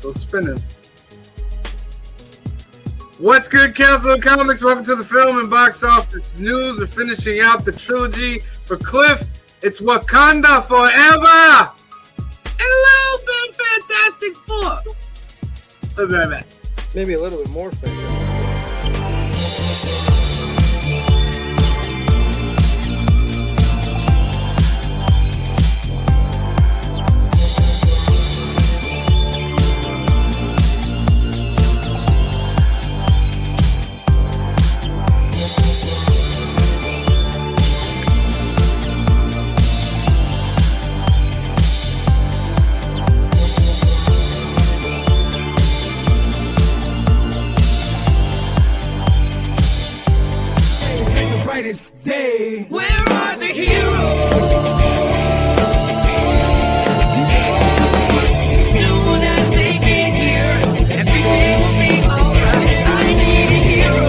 Still spinning. What's good, Council of Comics? Welcome to the film and box office news. We're finishing out the trilogy for Cliff. It's Wakanda Forever! And a little bit Fantastic Four. We'll be right back. Maybe a little bit more fantastic. Day. Where are the heroes? As soon as they get here, everything will be alright. I need a hero.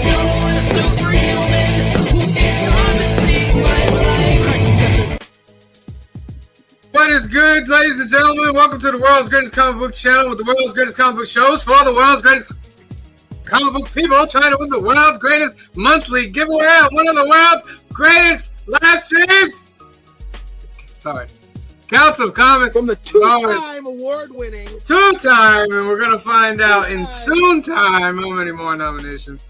Someone superhuman who can come and save my life. What is good, ladies and gentlemen? Welcome to the world's greatest comic book channel with the world's greatest comic book shows for the world's greatest comic book people trying to win the world's greatest monthly giveaway on one of the world's greatest live streams. Sorry. Council Comics. From the two-time award-winning. Two-time, and we're going to find out in soon time how many more nominations.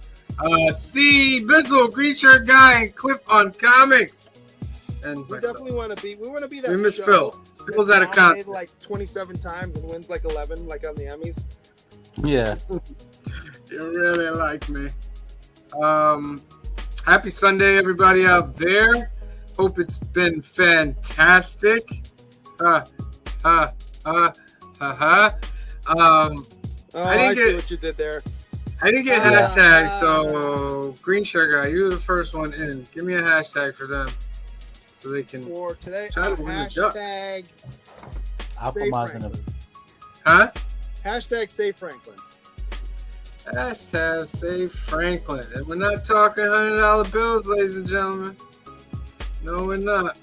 C. Bizzle, Green Shirt Guy, and Cliff on Comics. And we definitely want to be. We want to be that. We miss show Phil. Phil's out of content. Like 27 times and wins like 11, like on the Emmys. Yeah. You really like me. Happy Sunday, everybody out there. Hope it's been fantastic. I see what you did there. I didn't get hashtag, so Green Shirt Guy, you were the first one in. Give me a hashtag for them. So they can for today. Try to win the job. Hashtag. I'll put mine in it. Huh? Hashtag Save Franklin. Hashtag Save Franklin. And we're not talking $100 bills, ladies and gentlemen. No, we're not.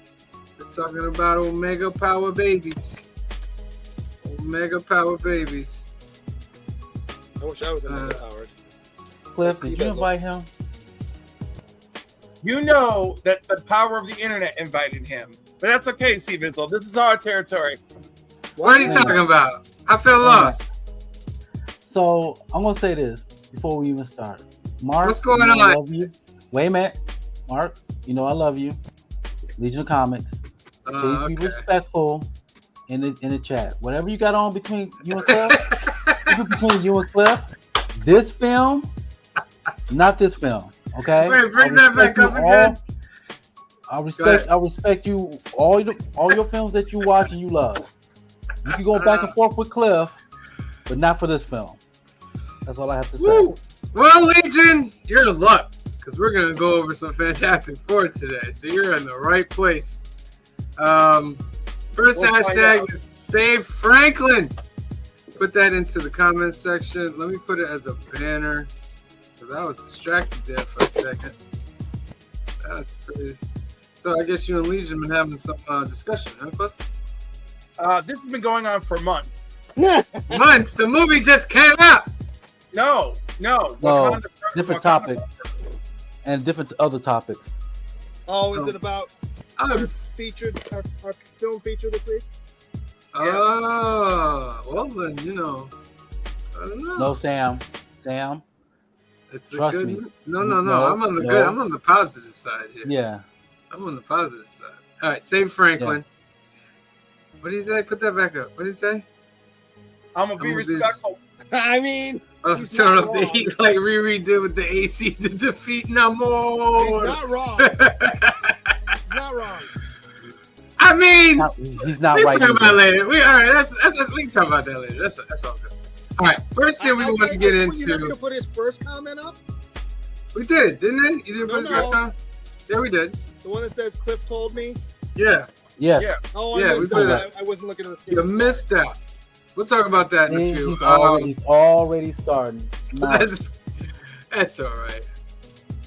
We're talking about Omega Power Babies. Omega Power Babies. I wish I was in that, Howard. Cliff, did you invite him? You know that the power of the internet invited him. But that's okay, C. Bizzle. This is our territory. What are you talking about? I feel lost. So, I'm going to say this before we even start. Mark, what's going on? I love you. Wait a minute. Mark, you know I love you. Legion of Comics. Please be respectful in the chat. Whatever you got on between you and Cliff, this film, not this film. Okay. Wait, bring that back up again. I respect you. All your films that you watch and you love. You can go back and forth with Cliff, but not for this film. That's all I have to say. Woo. Well, Legion, you're in luck because we're gonna go over some Fantastic Four today. So you're in the right place. First hashtag is Save Franklin. Put that into the comments section. Let me put it as a banner. I was distracted there for a second. That's pretty. So I guess you and Legion have been having some discussion, huh, Cliff? This has been going on for months. Months? The movie just came out. No. Different topic and different other topics. Oh, is it about our film feature this week? Oh, well then, I don't know. No, Sam. It's Trust good. me. No. I'm on the good. I'm on the positive side here. Yeah. I'm on the positive side. All right, Save Franklin. Yeah. What did he say? Put that back up. What did he say? I'm gonna be respectful. I mean, let's turn up the heat like Riri did with the AC to defeat Namor. He's not wrong. He's not wrong. I mean, he's not we right. We can talk about it later. We can talk about that later. That's all good. All right, first thing we want to get into. You're not going to put his first comment up? We did, didn't it? You didn't put his first comment? Yeah, we did. The one that says Cliff told me? Yeah. Oh, yeah, we put it. I wasn't looking at the You missed out. We'll talk about that in a few. He's already starting. That's all right.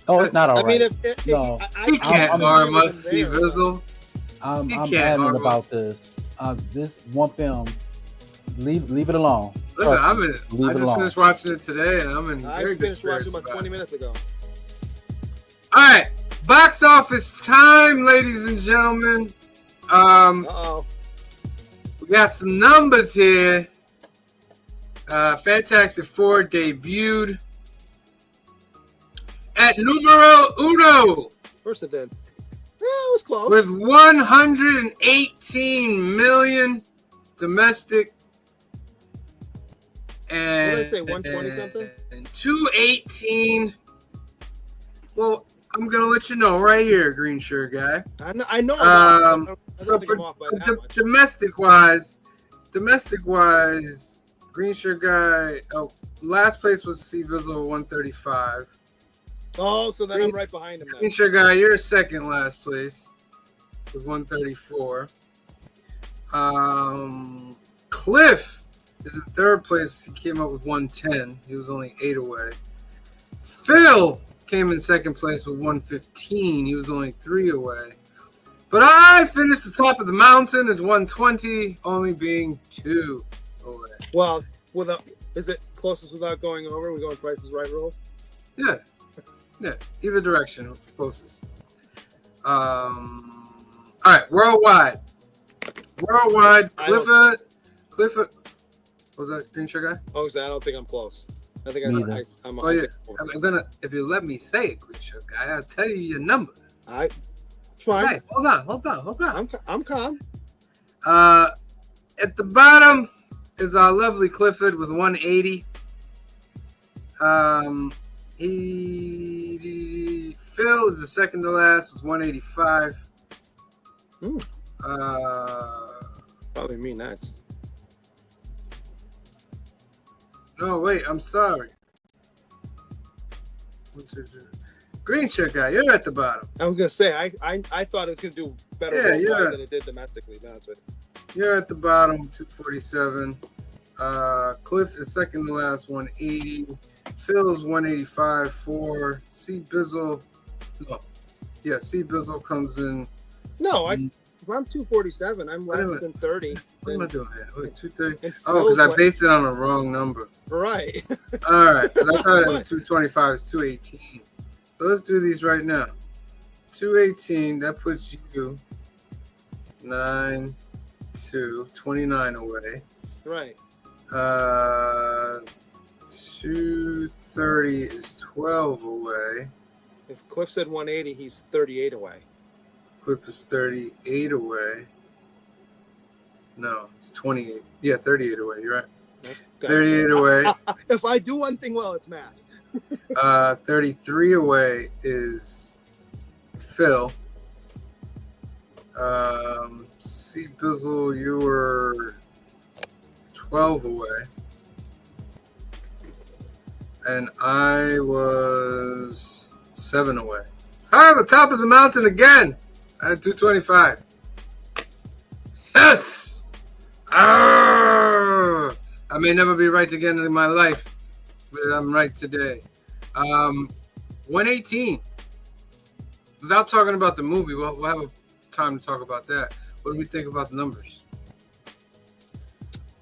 Oh, it's not all right. I mean, he can't harm us, C. Bizzle. I'm He can't, adamant about Marcos. this. This one film, leave it alone. Listen, Trust me, I just finished watching it today, and I'm in I very good finished watching spirits about about 20 it. minutes ago. All right, box office time, ladies and gentlemen. Uh-oh. We got some numbers here. Fantastic Four debuted at numero uno Of course it did. Yeah, it was close. with 118 million domestic and What did I say, 120 something? And 218. Well, I'm gonna let you know right here, green shirt guy. I know. I don't So think for I'm off by that much. domestic wise, green shirt guy. Oh, last place was C Vizzle 135. Oh, so then Green- I'm right behind him now. Green shirt guy, you're second last place. Was 134. Cliff is in third place. He came up with 110. He was only 8 away. Phil came in second place with 115. He was only 3 away. But I finished the top of the mountain at 120, only being 2 away. Well, is it closest without going over? We going Price is Right rule? Yeah. Either direction, closest. All right, worldwide. Clifford. What was that, green shirt guy? Oh, I don't think I'm close. I think Neither. I'm. Oh yeah. I'm gonna. If you let me say it, green shirt guy, I'll tell you your number. Fine. All right, hold on. I'm calm. At the bottom is our lovely Clifford with 180. Phil is the second to last with 185. Probably me next. No, wait, I'm sorry. 1, 2, 3. Green shirt guy, you're at the bottom. I was gonna say I thought it was gonna do better worldwide than it did domestically. That's it. You're at the bottom, 247. Cliff is second to last, 180. Phil is 185. For C Bizzle, C Bizzle comes in. No, if I'm 247, I'm less than 30. What am I doing here? Wait, 230. And Oh, because Phil's I based it on a wrong number. Right. All right, because I thought it was 225. It's 218. So let's do these right now. 218. That puts you 29 away. Right. 230 is 12 away. If Cliff said 180, he's 38 away. Cliff is 38 away. No, it's 28. Yeah, 38 away. You're right. Okay. 38 away. If I do one thing well, it's math. 33 away is Phil. C Bizzle, you were 12 away. And I was 7 away. Hi, the top of the mountain again. I had 225. Yes! I may never be right again in my life, but I'm right today. 118. Without talking about the movie, we'll have a time to talk about that. What do we think about the numbers?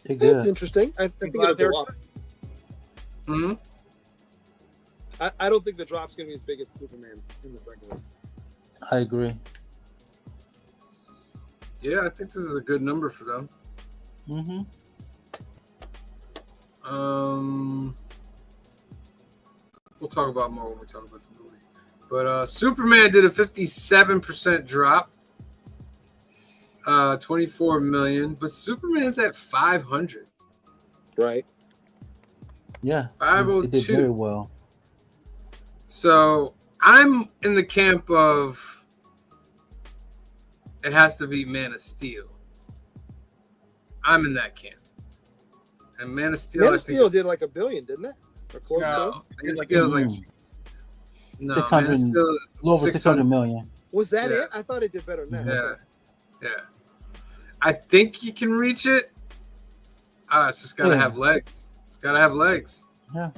They're good. It's interesting. I think it'll go up. Hmm. I don't think the drop's going to be as big as Superman in the second one. I agree. Yeah, I think this is a good number for them. Mm-hmm. We'll talk about more when we talk about the movie. But Superman did a 57% drop. 24 million. But Superman's at 500. Right. Yeah. 502. It did very well. So I'm in the camp of it has to be Man of Steel. I'm in that camp. And Man of Steel. Man of Steel did like $1 billion, didn't it? Or close No, to? it was like no, 600, Man of Steel, over 600 million. Was that Yeah. it? I thought it did better than that. Yeah. I think you can reach it. It's just gotta have legs. It's gotta have legs. Yeah.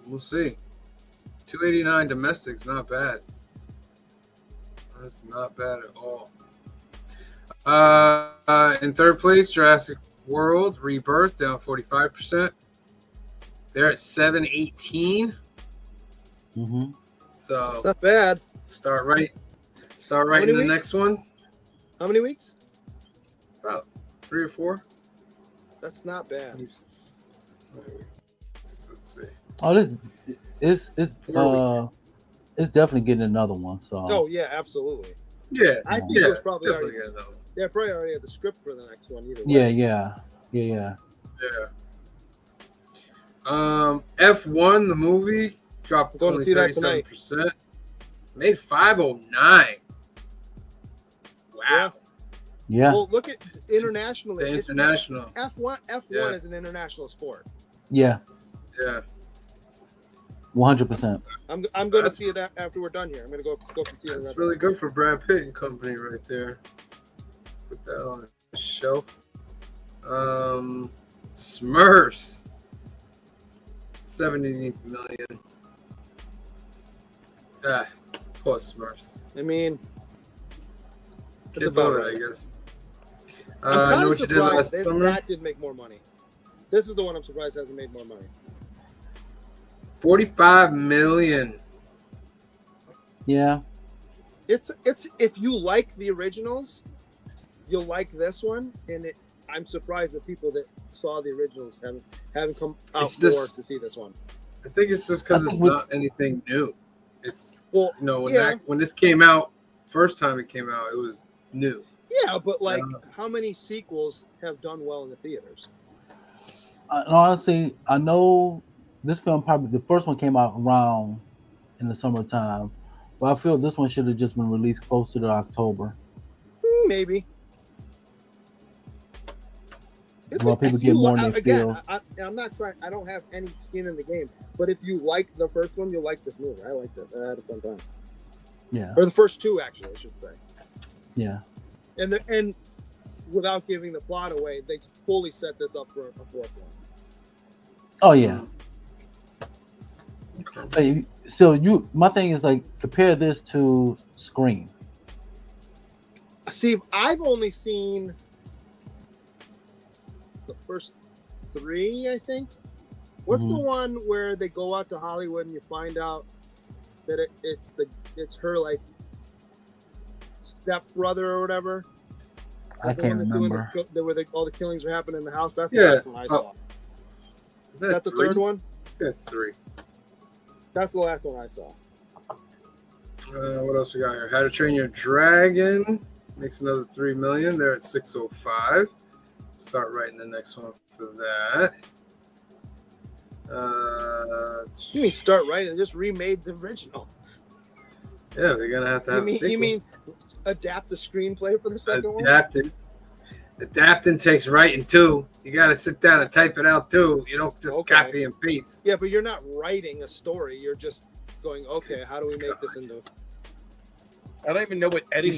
We'll see. 289 domestics, not bad. That's not bad at all. In third place, Jurassic World Rebirth down 45%. They're at 718. Mm-hmm. So It's not bad. start right in the weeks? next one. How many weeks? About 3 or 4. That's not bad. Let's see. Oh, this it's 4 weeks. it's definitely getting another one. So Oh yeah, absolutely. Yeah, I think yeah, it was probably definitely already. get another one. Yeah, probably already had the script for the next one. Either way. yeah. Yeah. F1 the movie dropped Going to only see that tonight. 37%. Made 509. Wow. Yeah. Well, look at internationally. The It's international. F1 Yeah. is an international sport. Yeah. Yeah. 100%. I'm So going to that's- see it after we're done here. I'm going to go see it. That's really good for Brad Pitt and company right there. Put that on the shelf. Smurfs. 70 million. Poor Smurfs. I mean, it's Kids about love it, right. I guess. I'm Know kind of what you did surprised last that summer? that did make more money. This is the one I'm surprised hasn't made more money. 45 million. Yeah. It's if you like the originals, you'll like this one, and I'm surprised that people that saw the originals haven't come out It's just- more to see this one. I think it's just because I it's think not anything new. It's Well, when this came out, first time it came out, it was new. yeah, but like, Yeah. how many sequels have done well in the theaters? Honestly, I know this film probably the first one came out around in the summertime, but I feel this one should have just been released closer to October. Maybe. Well, people if get you more li- in their again, feel. I'm not trying. I don't have any skin in the game. But if you like the first one, you'll like this movie. I liked it. I had a fun time. Yeah. Or the first two, actually, I should say. Yeah. And without giving the plot away, they fully set this up for a fourth one. Oh yeah. Hey, so my thing is like compare this to Scream. See, I've only seen the first 3, I think. What's the one where they go out to Hollywood and you find out that it's her like stepbrother or whatever? I The can't one that's doing remember. where all the killings are happening in the house. That's the Yeah. last one I saw. Is Is that the third one? That's 3. That's the last one I saw. What else we got here? How to Train Your Dragon makes another 3 million. They're at 605. Start writing the next one for that. You mean start right? They just remade the original. Yeah, they're gonna have to have a sequel. You mean adapt the screenplay for the second one? Adapting takes writing too. You got to sit down and type it out too. You don't just Okay. copy and paste. Yeah, but you're not writing a story. You're just going, okay, how do we make this into? I don't even know what You editing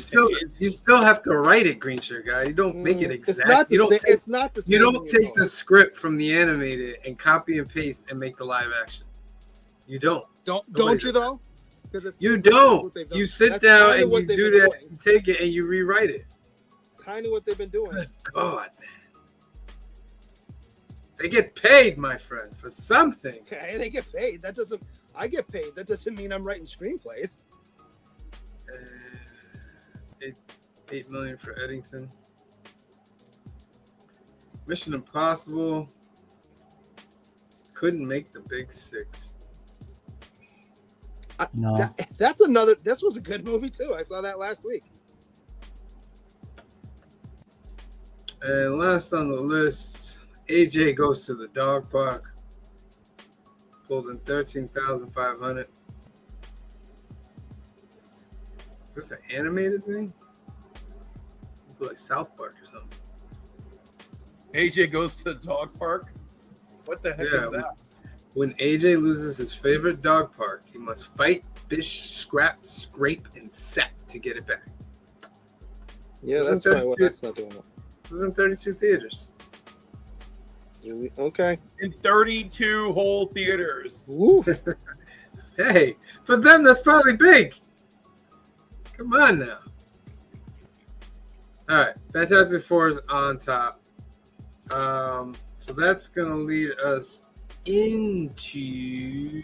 is. still have to write it, Green Shirt Guy. You don't make it exact. It's not the you don't same. take, It's not the same. you don't when take know. the script from the animated and copy and paste and make the live action. You don't. Don't Nobody you does though? 'Cause it's- You that's don't. what they've done. You sit That's down kinda and what you they've do been that. doing. You take it and you rewrite it. Kind of what they've been doing. Good God, man. They get paid, my friend, for something. Okay, they get paid. That doesn't. I get paid. That doesn't mean I'm writing screenplays. 8 million for Eddington. Mission Impossible couldn't make the big 6. No. That's another. This was a good movie too. I saw that last week. And last on the list, AJ Goes to the Dog Park. Pulled in 13,500. Is this an animated thing? I feel like South Park or something. AJ Goes to the Dog Park. What the heck Yeah, is that? When AJ loses his favorite dog park, he must fight, fish, scrape, and set to get it back. Yeah, Isn't that's that probably what good? that's not doing. This is in 32 theaters. Okay. In 32 whole theaters. Woo. Hey, for them, that's probably big. Come on now. All right, Fantastic Four is on top. So that's gonna lead us into.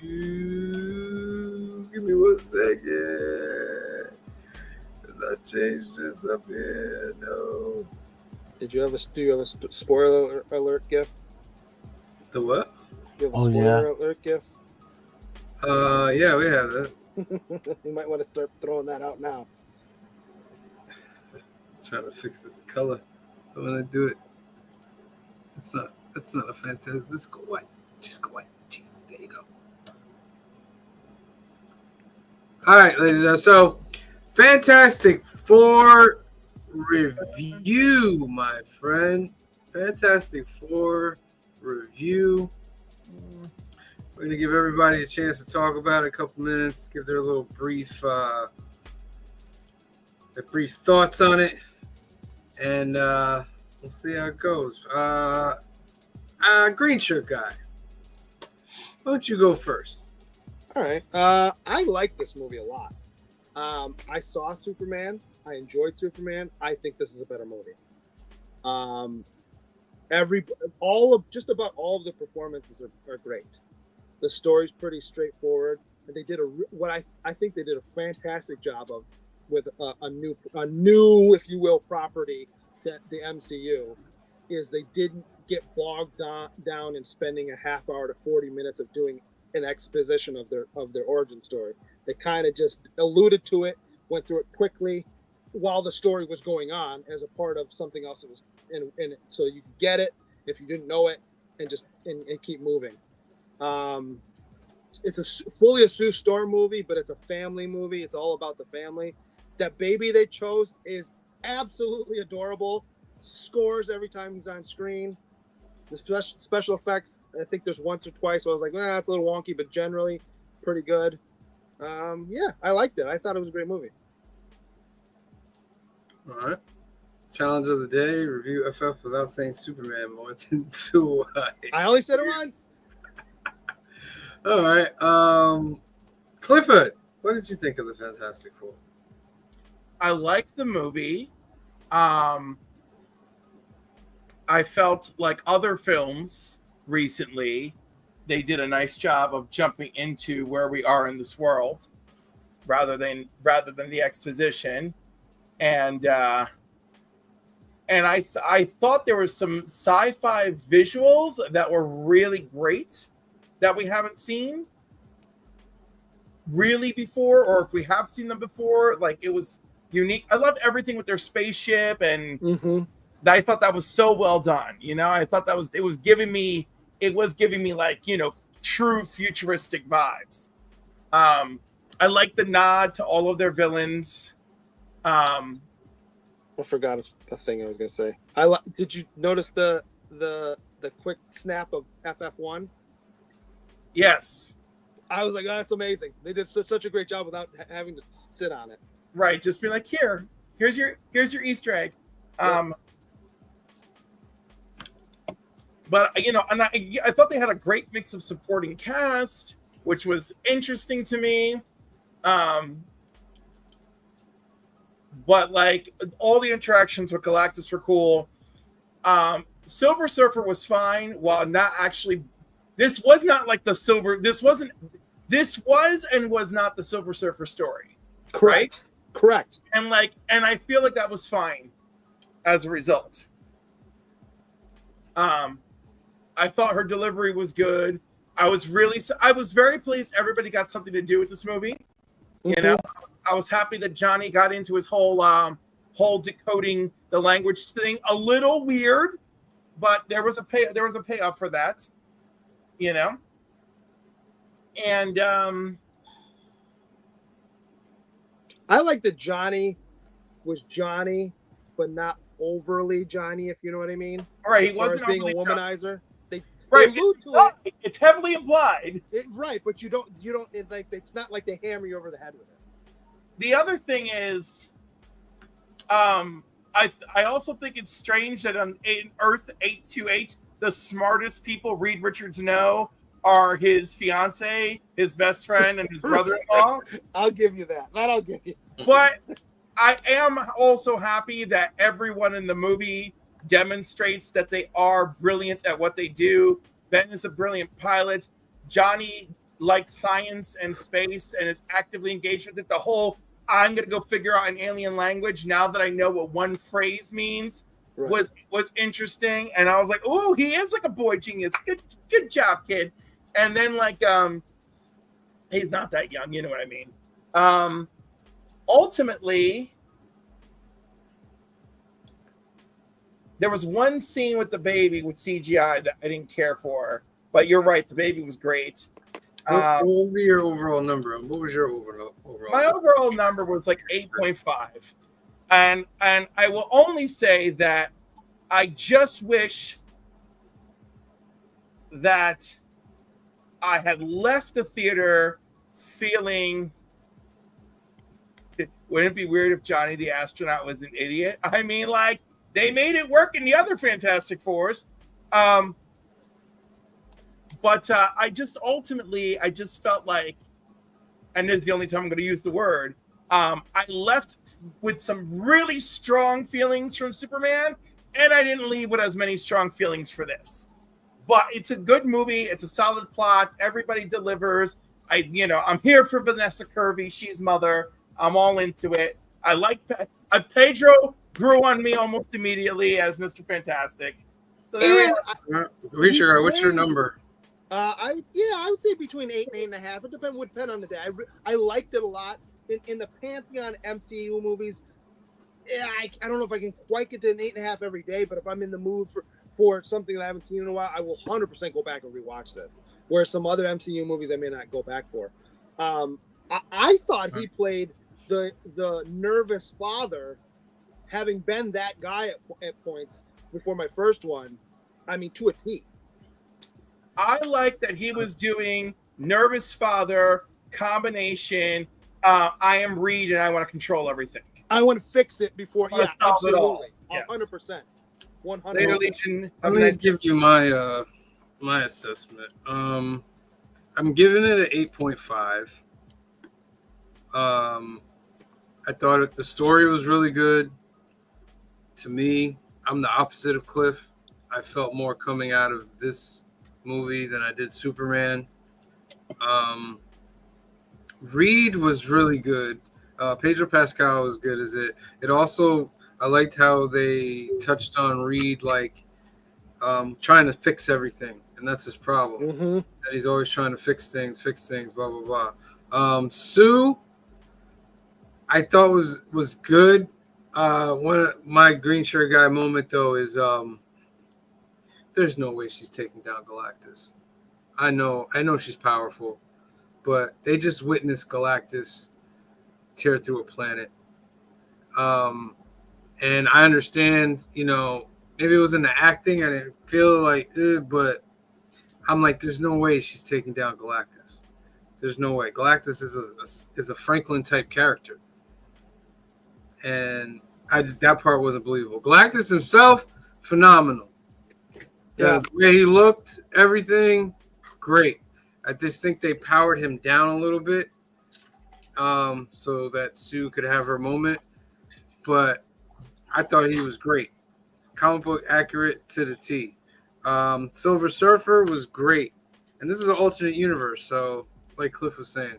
Give me 1 second. Did I change this up here? No. Do you have a spoiler alert gif? The what? Do you have a Oh, spoiler yeah. alert gif? Yeah, we have that. You might want to start throwing that out now. Trying to fix this color. So when I do it, that's not a fantastic. Let's go white. Just go white. Jeez, there you go. All right, ladies and gentlemen. So, Fantastic Four review, my friend. Fantastic Four review. We're gonna give everybody a chance to talk about it a couple minutes, give their little brief thoughts on it, and we'll see how it goes. Green shirt guy, why don't you go first? All right. I like this movie a lot. I saw Superman. I enjoyed Superman. I think this is a better movie. Just about all of the performances are great. The story's pretty straightforward, and they did I think they did a fantastic job of with a new, if you will, property that the MCU is. They didn't get bogged down in spending a half hour to 40 minutes of doing an exposition of their origin story. They kind of just alluded to it, went through it quickly while the story was going on as a part of something else that was in it, so you could get it if you didn't know it, and just and keep moving. It's fully a Sue Storm movie, but it's a family movie. It's all about the family. That baby they chose is absolutely adorable. Scores every time he's on screen. The special effects, I think there's once or twice where I was like, that's a little wonky, but generally pretty good. Yeah, I liked it. I thought it was a great movie. All right. Challenge of the day: review FF without saying Superman more than twice. I only said it once. All right. Clifford, what did you think of the Fantastic Four? I liked the movie. I felt like other films recently, they did a nice job of jumping into where we are in this world rather than the exposition. And I thought there was some sci-fi visuals that were really great that we haven't seen really before, or if we have seen them before, like it was unique. I love everything with their spaceship, and I thought that was so well done. You know, I thought it was giving me like, you know, true futuristic vibes. I like the nod to all of their villains. I forgot a thing I was gonna say. Did you notice the quick snap of FF1? Yes. I was like, oh, that's amazing. They did such a great job without having to sit on it. Right, just be like, here's your Easter egg. But you know, and I thought they had a great mix of supporting cast, which was interesting to me. But like all the interactions with Galactus were cool. Silver Surfer was fine, while not actually. This was not like the Silver. This was and was not the Silver Surfer story. Correct. Right? Correct. And I feel like that was fine as a result. I thought her delivery was good. I was very pleased everybody got something to do with this movie. You know, I was happy that Johnny got into his whole decoding the language thing. A little weird, but there was a payoff for that. You know, and I like that Johnny was Johnny, but not overly Johnny, if you know what I mean. All right, he wasn't being a womanizer. They allude to it. It's heavily implied. Right, but you don't. It's not like they hammer you over the head with it. The other thing is, I also think it's strange that in Earth 828, the smartest people, Reed Richards, know are his fiance, his best friend, and his brother-in-law. I'll give you that. That I'll give you. But I am also happy that everyone in the movie demonstrates that they are brilliant at what they do. Ben is a brilliant pilot. Johnny likes science and space and is actively engaged with it. The whole I'm going to go figure out an alien language now that I know what one phrase means was interesting. And I was like, oh, he is like a boy genius. Good job, kid. And then like he's not that young, you know what I mean? Ultimately, there was one scene with the baby with CGI that I didn't care for, but you're right, the baby was great. What would be your overall number? What was your overall? My overall number was like 8.5. And I will only say that I just wish that I had left the theater feeling. Wouldn't it be weird if Johnny the astronaut was an idiot? I mean, like, they made it work in the other Fantastic Fours. But I just felt like, and this is the only time I'm going to use the word, I left with some really strong feelings from Superman, and I didn't leave with as many strong feelings for this. But it's a good movie. It's a solid plot. Everybody delivers. I'm here for Vanessa Kirby. She's Mother. I'm all into it. I like Pedro grew on me almost immediately as Mr. Fantastic. So what's your number? I would say between 8 and 8.5. It would depend on the day. I liked it a lot. In the pantheon MCU movies, I don't know if I can quite get to an 8.5 every day, but if I'm in the mood for something that I haven't seen in a while, I will 100% go back and rewatch this. Whereas some other MCU movies I may not go back for. I thought he played the nervous father, having been that guy at points before my first one. I mean, to a T. I like that he was doing nervous father combination. I am Reed and I want to control everything. I want to fix it before. Yeah, absolutely, yes. 100%. 100%. Later, Legion. I'm going to give you my my assessment. I'm giving it an 8.5. I thought the story was really good. To me, I'm the opposite of Cliff. I felt more coming out of this movie than I did Superman. Reed was really good. Pedro Pascal was good as it. It also, I liked how they touched on Reed, like trying to fix everything, and that's his problem. Mm-hmm. That he's always trying to fix things, blah blah blah. Sue, I thought was good. One of my green shirt guy moment though is there's no way she's taking down Galactus. I know she's powerful, but they just witnessed Galactus tear through a planet. And I understand, maybe it was in the acting. I didn't feel like it, but I'm like, there's no way she's taking down Galactus. There's no way. Galactus is a Franklin type character. And that part wasn't believable. Galactus himself, phenomenal. Yeah. The way he looked, everything, great. I just think they powered him down a little bit so that Sue could have her moment. But I thought he was great. Comic book accurate to the T. Silver Surfer was great. And this is an alternate universe, so like Cliff was saying,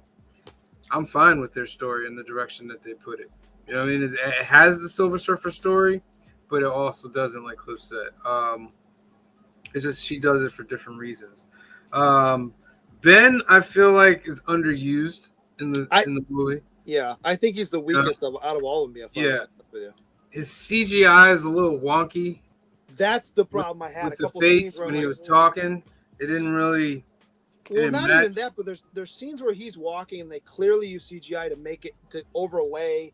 I'm fine with their story and the direction that they put it. You know what I mean? It has the Silver Surfer story, but it also doesn't, like Cliff said. It's just she does it for different reasons. Ben, I feel like, is underused in the movie. Yeah, I think he's the weakest out of all of them. Yeah. His CGI is a little wonky. That's the problem I had. With the face when he was talking, it didn't really. Well, not even that, but there's scenes where he's walking and they clearly use CGI to make it to overlay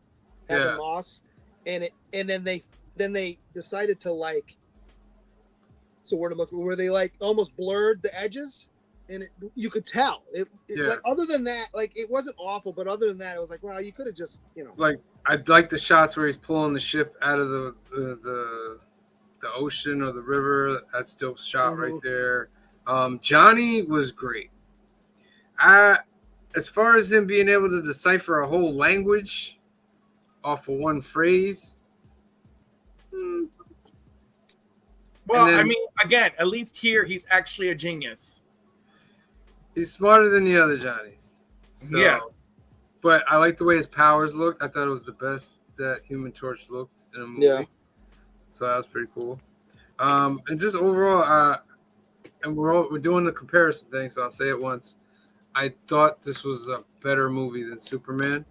Evan Moss, and then they decided to like. So where they like almost blurred the edges, and you could tell like, other than that, like it wasn't awful, but other than that, it was like, well, you could have just like I like the shots where he's pulling the ship out of the ocean or the river. That's dope shot right there. Johnny was great. As far as him being able to decipher a whole language off of one phrase. Well, then, I mean, again, at least here he's actually a genius. He's smarter than the other Johnnies. So, Yes. But I like the way his powers looked. I thought it was the best that Human Torch looked in a movie. Yeah. So that was pretty cool. And just overall, and we're doing the comparison thing, so I'll say it once. I thought this was a better movie than Superman.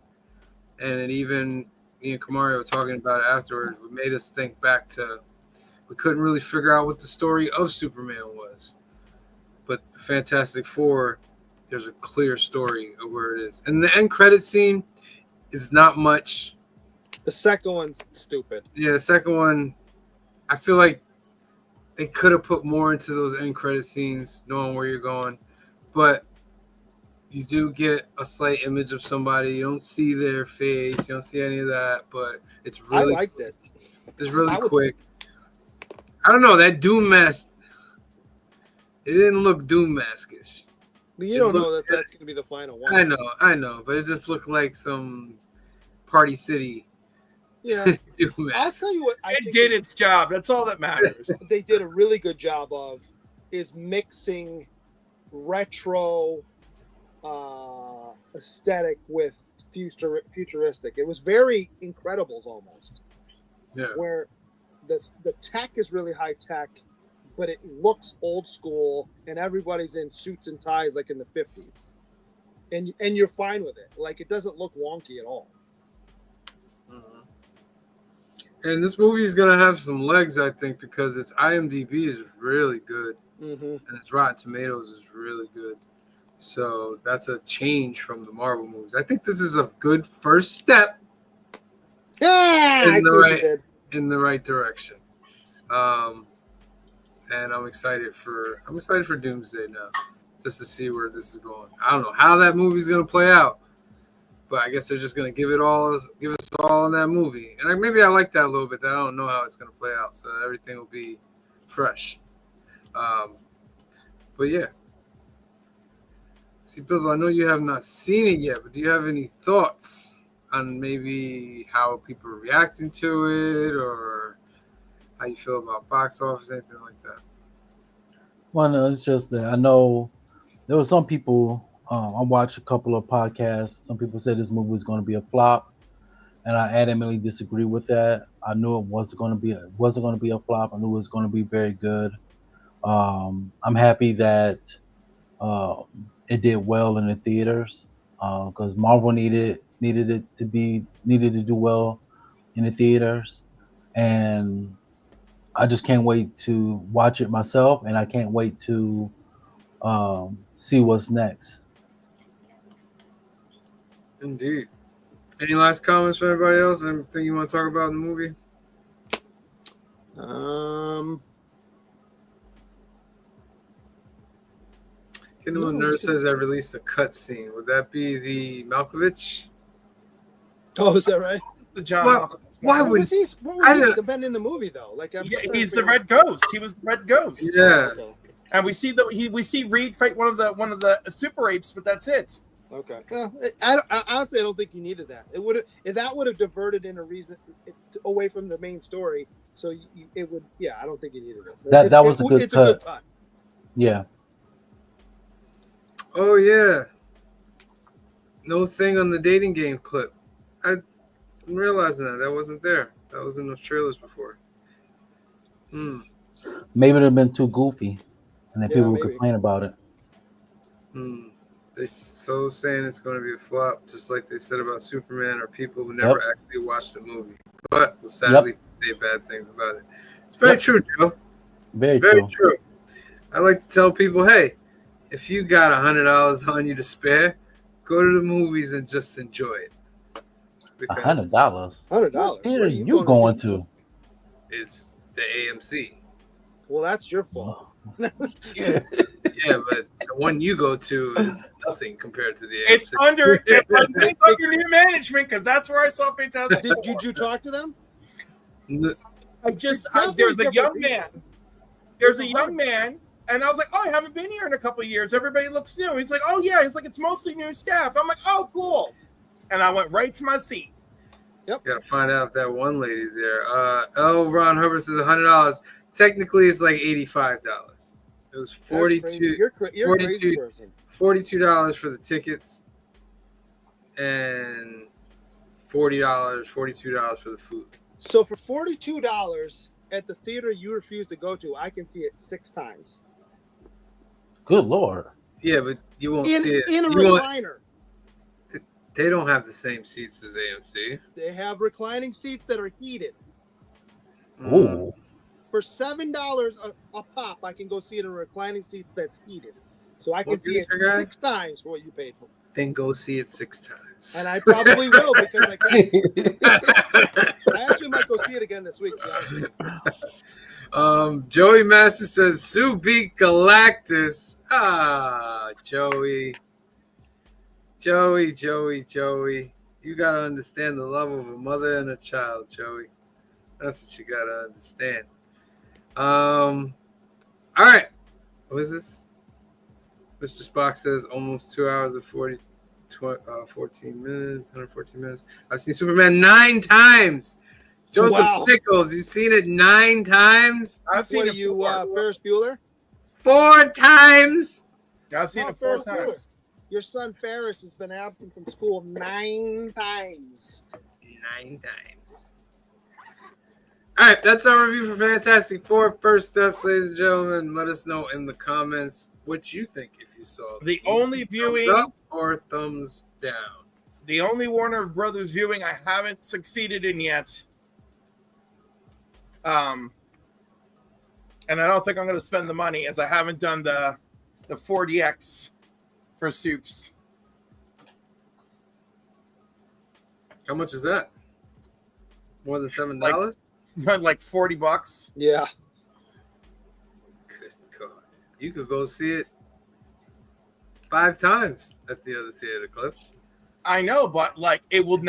And it even, me and Kamari were talking about it afterwards, it made us think back to, we couldn't really figure out what the story of Superman was. But the Fantastic Four, there's a clear story of where it is. And the end credit scene is not much. The second one's stupid. Yeah, the second one, I feel like they could have put more into those end credit scenes, knowing where you're going. But you do get a slight image of somebody. You don't see their face. You don't see any of that. But it's really, I liked it. It's really quick. I don't know, that Doom mask, it didn't look Doom maskish. But you don't know that that's going to be the final one. I know, but it just looked like some Party City. Yeah. Doom I'll mask. tell you what. It did its job. That's all that matters. They did a really good job of is mixing retro aesthetic with futuristic. It was very Incredibles almost. Yeah. Where the tech is really high tech, but it looks old school, and everybody's in suits and ties like in the 50s, and you're fine with it. Like, it doesn't look wonky at all. And this movie is gonna have some legs, I think, because its IMDb is really good, and its Rotten Tomatoes is really good. So that's a change from the Marvel movies. I think this is a good first step Yeah, in the right direction. And I'm excited for Doomsday now, just to see where this is going. I don't know how that movie's gonna play out, but I guess they're just gonna give us all in that movie. And maybe I like that a little bit. That I don't know how it's gonna play out, so everything will be fresh. But yeah. See, Bizzle, I know you have not seen it yet, but do you have any thoughts on maybe how people are reacting to it, or how you feel about box office, anything like that? Well, no, it's just that I know there were some people. I watched a couple of podcasts. Some people said this movie was going to be a flop, and I adamantly disagree with that. I knew it wasn't going to be a flop. I knew it was going to be very good. I'm happy that it did well in the theaters because Marvel needed to do well in the theaters, and I just can't wait to watch it myself, and I can't wait to see what's next. Indeed. Any last comments for everybody else? Anything you want to talk about in the movie? Kendall Nurse says I released a cut scene. Would that be the Malkovich? Oh, is that right? It's the John. What? Why would he have been in the movie though? Like, he's the Red Ghost. He was the Red Ghost. Yeah. Okay. And we see Reed fight one of the super apes, but that's it. Okay. Well, I honestly, I don't think you needed that. That would have diverted in a reason away from the main story. So it would. Yeah, I don't think you needed it. That was a good cut. A good cut. Yeah. Oh yeah. No thing on the dating game clip. I'm realizing that wasn't there. That was in those trailers before. Maybe it'd have been too goofy, and then people would complain about it. They're so saying it's going to be a flop, just like they said about Superman, or people who never actually watched the movie. But will sadly say bad things about it. It's very true, Joe. Very true. I like to tell people, hey, if you got $100 on you to spare, go to the movies and just enjoy it. $100. $100. What theater are you going to? It's the AMC. Well, that's your fault. Yeah, but the one you go to is nothing compared to the AMC. It's under new management because that's where I saw Fantastic. Did you talk to them? There's a young man. There's a young man And I was like, oh, I haven't been here in a couple of years. Everybody looks new. He's like, oh, yeah. He's like, it's mostly new staff. I'm like, oh, cool. And I went right to my seat. Gotta find out if that one lady's there. Ron Hubbard says $100. Technically, it's like $85. It was 42. You're a crazy person. $42 for the tickets, and $42 for the food. So for $42 at the theater you refuse to go to, I can see it 6 times. Good Lord. Yeah, but you won't see it in a you won't- recliner. They don't have the same seats as AMC. They have reclining seats that are heated. Ooh. For $7 a pop, I can go see it in a reclining seat that's heated. So I can What see it theater guy? 6 times for what you paid for. Then go see it 6 times. And I probably will because I can. I actually might go see it again this week. to be honest with you. Joey Master says Sue beat Galactus. Joey. You gotta understand the love of a mother and a child, Joey. That's what you gotta understand. All right. What is this? Mr. Spock says almost 2 hours and 14 minutes, 114 minutes. I've seen Superman 9 times. Joseph Wow. Nichols, you've seen it 9 times? I've seen What are it you, 4. Ferris Bueller? 4 times? I've seen Oh, it 4 Ferris Bueller. times. Your son Ferris has been absent from school 9 times. 9 times. All right, that's our review for Fantastic Four. First steps, ladies and gentlemen. Let us know in the comments what you think if you saw it. The only viewing, Thumbs up or thumbs down. the only Warner Brothers viewing I haven't succeeded in yet. And I don't think I'm going to spend the money as I haven't done the 4DX for Soups. How much is that? More than $7? Like $40. Yeah. Good God. You could go see it 5 times at the other theater, Cliff. I know, but like it would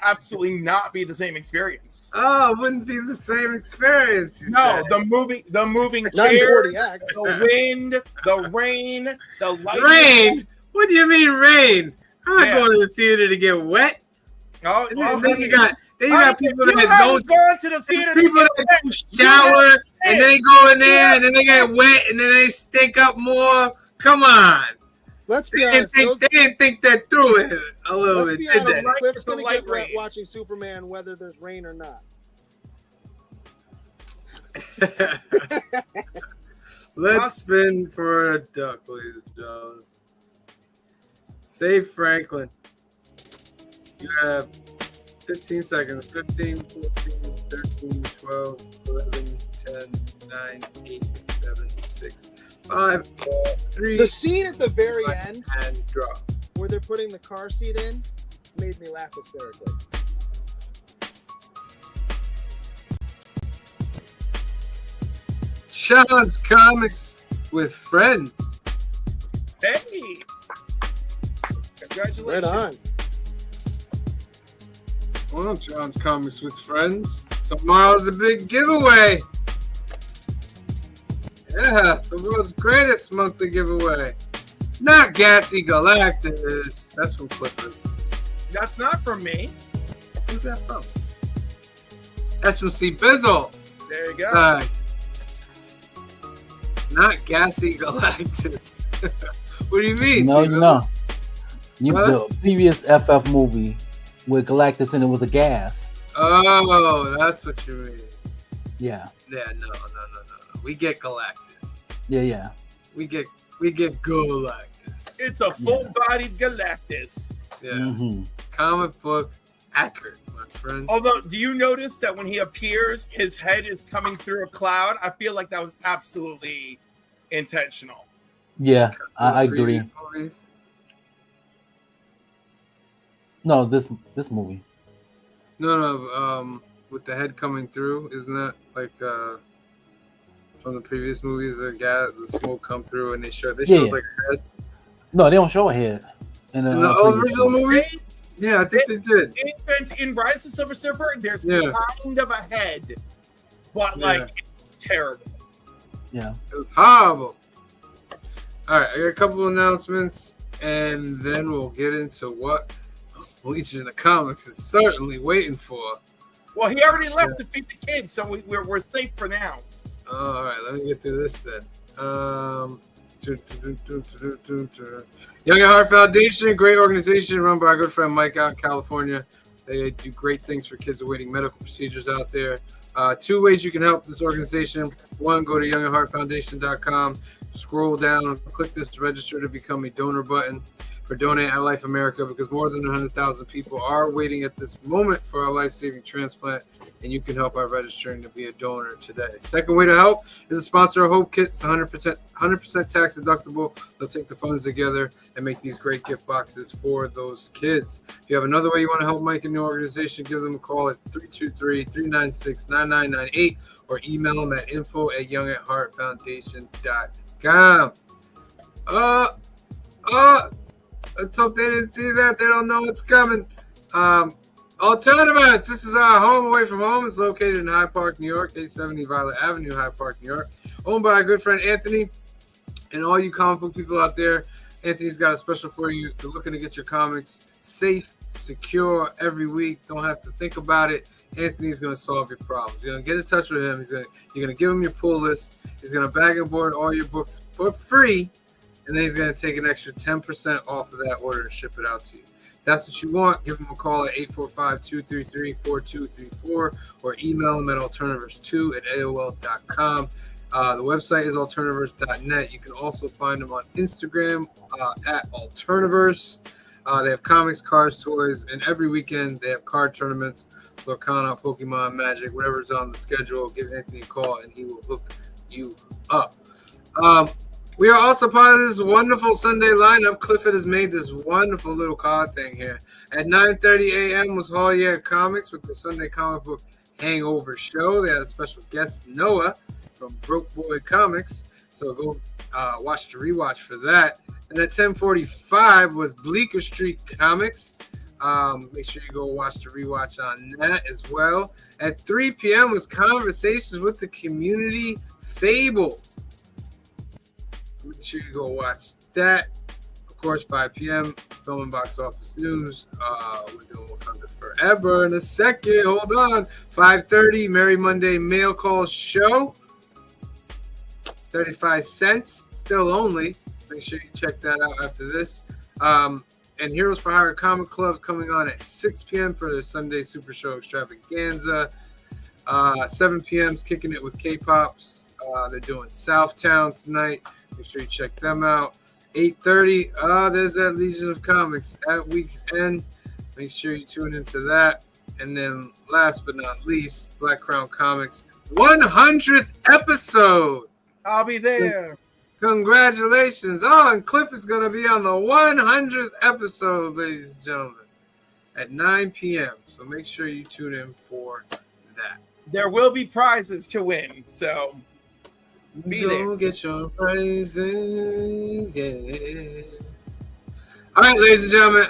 absolutely not be the same experience. Oh, it wouldn't be the same experience. No, the moving Not chair, 40X. the wind, the rain, the light. Rain? What do you mean rain? I'm not Yeah. going to the theater to get wet. Oh, well, Then you got people that haven't don't gone to the theater. people that don't shower and then they go in there and then they get wet and then they stink up more. Come on. Let's be They honest. didn't think that through it a little Let's bit, be did honest. they? Cliff's The going to light get wet rain. watching Superman whether there's rain or not. Let's spin for a duck, ladies and gentlemen. Save Franklin. You have 15 seconds. 15, 14, 13, 12, 11, 10, 9, 8, 7, 6, 5, 4, 3, The scene at the very 2, end and drop. where they're putting the car seat in made me laugh hysterically. Sean's Comics with Friends. Hey, congratulations! Right on. Well, John's Comics with Friends. Tomorrow's the big giveaway. Yeah, the world's greatest monthly giveaway. Not Gassy Galactus. That's from Clifford. That's not from me. Who's that from? That's from C. Bizzle. There you go. Sorry. Not Gassy Galactus. What do you mean? No, C. Bizzle? no. You What? the previous FF movie with Galactus and it was a gas. Oh, that's what you mean. Yeah. Yeah, no. We get Galactus. Yeah. We get Galactus. It's a full-bodied Galactus. Yeah. Mm-hmm. Comic book accurate, my friend. Although, do you notice that when he appears, his head is coming through a cloud? I feel like that was absolutely intentional. Yeah, I agree. Previous movies. No, this movie. No, with the head coming through, isn't that like from the previous movies? The smoke come through and they showed Yeah. like a head No, they don't show a head. In in the previous original movie. movies. Yeah, I think they did. In Rise of the Silver Surfer, there's Yeah. kind of a head, but like it's terrible. Yeah. It was horrible. All right, I got a couple of announcements, and then we'll get into what Legion of Comics is certainly waiting for. Well, he already left to feed the kids, so we're safe for now. All right, let me get through this then. Young at Heart Foundation, a great organization run by our good friend Mike out in California. They do great things for kids awaiting medical procedures out there. 2 ways you can help this organization. 1, go to youngatheartfoundation.com, scroll down, click this register to become a donor button for Donate at Life America, because more than 100,000 people are waiting at this moment for a life-saving transplant, and you can help by registering to be a donor today. Second way to help is to sponsor a Hope Kit. It's 100% tax deductible. They'll take the funds together and make these great gift boxes for those kids. If you have another way you want to help Mike and the organization, give them a call at 323-396-9998 or email them at info@youngatheartfoundation.com. Let's hope they didn't see that. They don't know what's coming. Alternatives. This is our home away from home. It's located in Hyde Park, New York, 870 Violet Avenue, Hyde Park, New York. Owned by our good friend Anthony. And all you comic book people out there, Anthony's got a special for you. If you're looking to get your comics safe, secure every week, don't have to think about it, Anthony's going to solve your problems. You're going to get in touch with him. You're going to give him your pull list. He's going to bag and board all your books for free. And then he's going to take an extra 10% off of that order and ship it out to you. If that's what you want, give him a call at 845-233-4234 or email him at alternativerse2@aol.com. The website is alternativerse.net. You can also find them on Instagram at Alternativerse. They have comics, cars, toys, and every weekend they have card tournaments, Lorcana, Pokemon, Magic, whatever's on the schedule. Give Anthony a call and he will hook you up. We are also part of this wonderful Sunday lineup. Clifford has made this wonderful little card thing here. At 9:30 a.m. was Hall Yeah Comics with the Sunday comic book hangover show. They had a special guest, Noah, from Broke Boy Comics. So go watch the rewatch for that. And at 10:45 was Bleecker Street Comics. Make sure you go watch the rewatch on that as well. At 3 p.m. was Conversations with the Community Fable. Make sure you go watch that. Of course, 5 p.m. Film and Box Office News. We're doing Wakanda Forever in a second. Hold on. 5:30, Merry Monday Mail Call Show. 35 cents, still only. Make sure you check that out after this. And Heroes for Hire Comic Club coming on at 6 p.m. for the Sunday Super Show Extravaganza. 7 p.m. is Kicking It with K-Pops. They're doing Southtown tonight. Make sure you check them out. 8:30, there's that Legion of Comics at week's end. Make sure you tune into that. And then last but not least, Black Crown Comics 100th episode. I'll be there. Congratulations. Oh, and Cliff is going to be on the 100th episode, ladies and gentlemen, at 9 p.m. So make sure you tune in for that. There will be prizes to win, so be there. Go get your prizes, yeah. All right, ladies and gentlemen,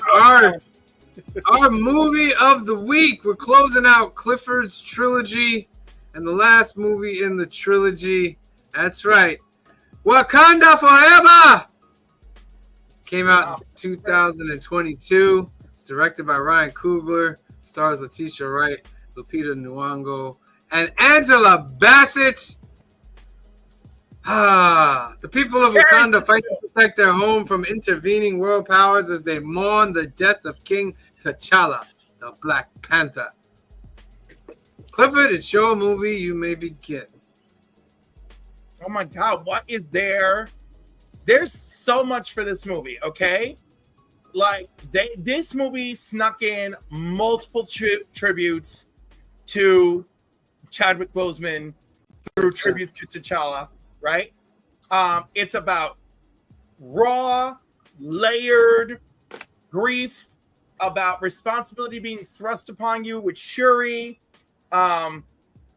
our movie of the week. We're closing out Clifford's trilogy, and the last movie in the trilogy. That's right, Wakanda Forever. Came out in 2022. It's directed by Ryan Coogler. Stars Letitia Wright, Lupita Nyong'o, and Angela Bassett. The people of Wakanda fight to protect their home from intervening world powers as they mourn the death of King T'Challa, the Black Panther. Clifford, it's your movie. You may begin. Oh my God, what is there? There's so much for this movie, okay? Like, this movie snuck in multiple tributes to Chadwick Boseman through tributes to T'Challa, right? It's about raw, layered grief, about responsibility being thrust upon you with Shuri.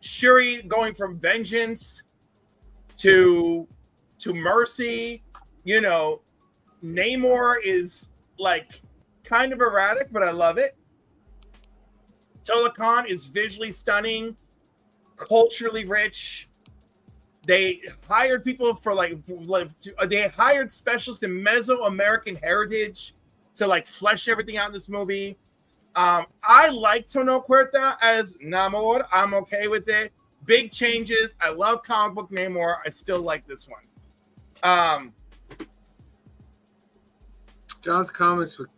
Shuri going from vengeance to mercy. You know, Namor is like kind of erratic, but I love it. Tola Khan is visually stunning, culturally rich, They hired people for they hired specialists in Mesoamerican heritage to like flesh everything out in this movie. I like Tono Huerta as Namor. I'm okay with it. Big changes. I love comic book Namor. I still like this one. John's Comics with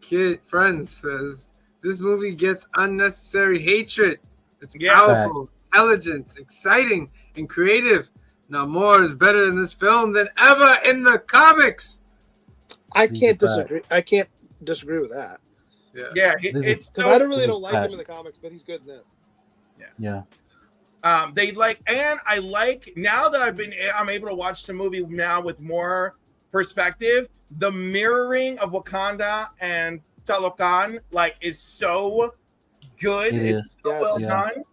Friends says this movie gets unnecessary hatred. It's powerful, intelligent, exciting, and creative. Namor is better in this film than ever in the comics. I can't disagree. I can't disagree with that. Yeah, it's because I don't like him in the comics, but he's good in this. Yeah. They like, and I like now that I'm able to watch the movie now with more perspective. The mirroring of Wakanda and Talokan like is so good. It's so well done,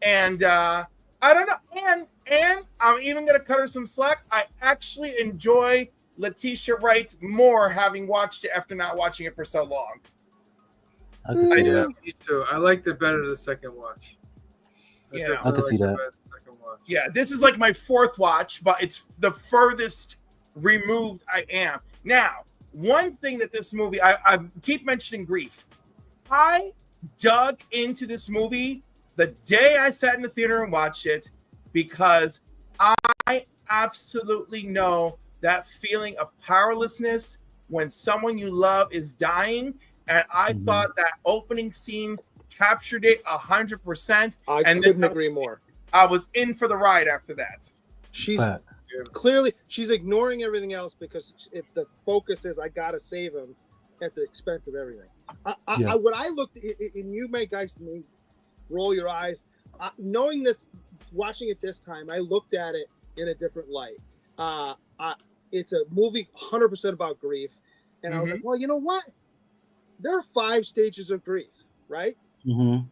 and I don't know. And I'm even gonna cut her some slack. I actually enjoy Letitia Wright more having watched it after not watching it for so long. I do. Me too. I liked it better the second watch. I can see that. Yeah, this is like my fourth watch, but it's the furthest removed I am. Now, one thing that this movie, I keep mentioning grief. I dug into this movie the day I sat in the theater and watched it because I absolutely know that feeling of powerlessness when someone you love is dying. And I thought that opening scene captured it 100%. I couldn't agree more. I was in for the ride after that. She's she's ignoring everything else because if the focus is I gotta save him at the expense of everything. What I looked and you may guys roll your eyes, knowing this, watching it this time, I looked at it in a different light. It's a movie 100% about grief, and I was like, well, you know what? There are 5 stages of grief, right? Mm-hmm.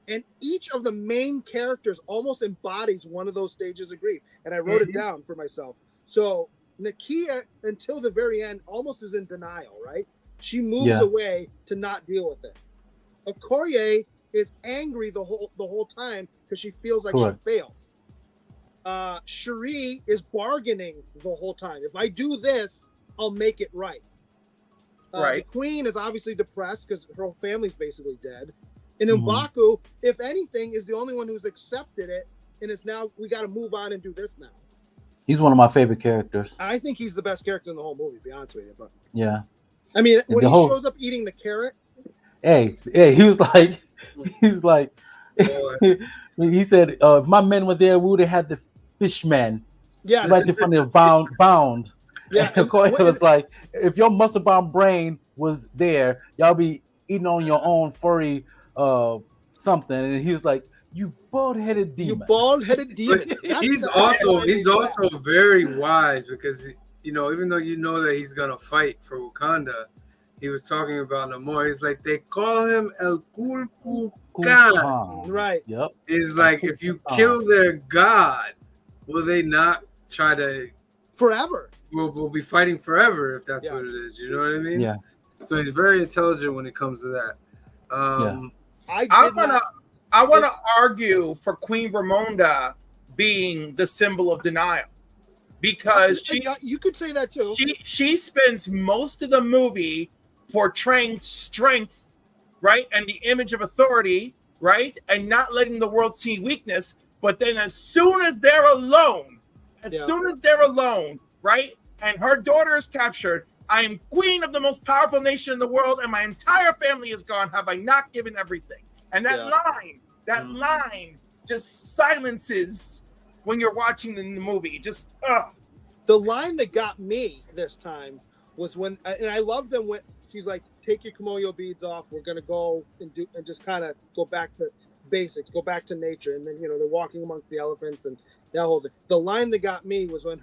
And each of the main characters almost embodies one of those stages of grief. And I wrote it down for myself. So Nakia, until the very end, almost is in denial, right? She moves away to not deal with it. Okoye is angry the whole time because she feels like she failed. Cherie is bargaining the whole time. If I do this, I'll make it right. The queen is obviously depressed because her whole family's basically dead. And M'Baku, if anything, is the only one who's accepted it, and it's now we got to move on and do this now. He's one of my favorite characters. I think he's the best character in the whole movie, to be honest with you. But I mean, when he shows up eating the carrot, he was like, he said, if my men were there, we would have had the fish man. Yes, right in front of bound. Yeah, and Koya was like, if your muscle bound brain was there, y'all be eating on your own furry something. And he was like, you bald-headed demon. You bald-headed demon. He's also very wise because, you know, even though you know that he's gonna fight for Wakanda, he was talking about Namor. He's like, they call him El Kulkulkan. Right. Yep. It's like, if you kill their god, will they not try to forever? We'll be fighting forever if that's what it is. You know what I mean? Yeah. So he's very intelligent when it comes to that. I want to argue for Queen Ramonda being the symbol of denial because you could say that too. She spends most of the movie portraying strength, right, and the image of authority, right, and not letting the world see weakness. But then, as soon as they're alone, right, and her daughter is captured, I am queen of the most powerful nation in the world, and my entire family is gone. Have I not given everything? And that line just silences when you're watching the movie. Just The line that got me this time was when, and I love them when she's like, "Take your Kimoyo beads off. We're gonna go and just kind of go back to basics, go back to nature." And then they're walking amongst the elephants and that whole thing. The line that got me was when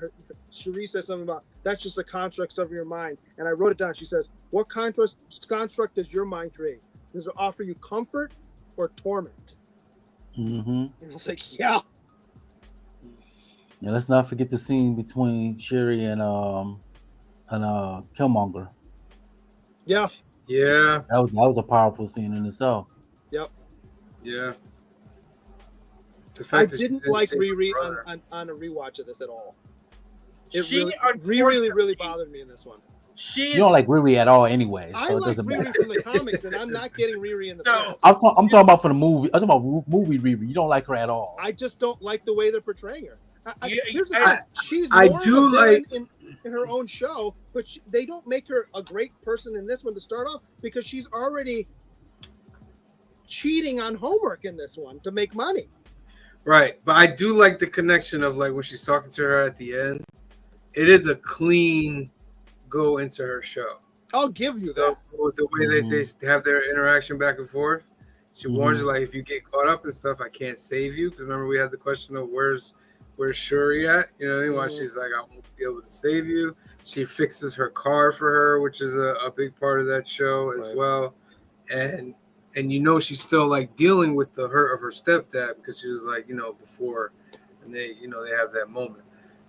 Cherie said something about that's just a construct of your mind, and I wrote it down. She says, "What construct does your mind create? Does it offer you comfort or torment?" Mm-hmm. And I was like, yeah. Let's not forget the scene between Shuri and Killmonger. Yeah. Yeah. That was a powerful scene in itself. Yep. Yeah. I didn't like Riri on a rewatch of this at all. It She really bothered me in this one. She You don't like Riri at all, anyway. I So it like doesn't Riri matter. from the comics, and I'm not getting Riri in the film. I'm talking about for the movie. I'm talking about movie Riri. You don't like her at all. I just don't like the way they're portraying her. Here's the I- thing. She's I more do of a villain like- in her own show, but they don't make her a great person in this one to start off because she's already cheating on homework in this one to make money. Right, but I do like the connection of like when she's talking to her at the end. It is a clean go into her show. I'll give you that. With the way that they have their interaction back and forth, she warns you like if you get caught up in stuff, I can't save you. Because remember we had the question of where's Shuri at? You know what I mean? While she's like I won't be able to save you. She fixes her car for her, which is a big part of that show as well. And you know she's still like dealing with the hurt of her stepdad because she was like before, and they they have that moment.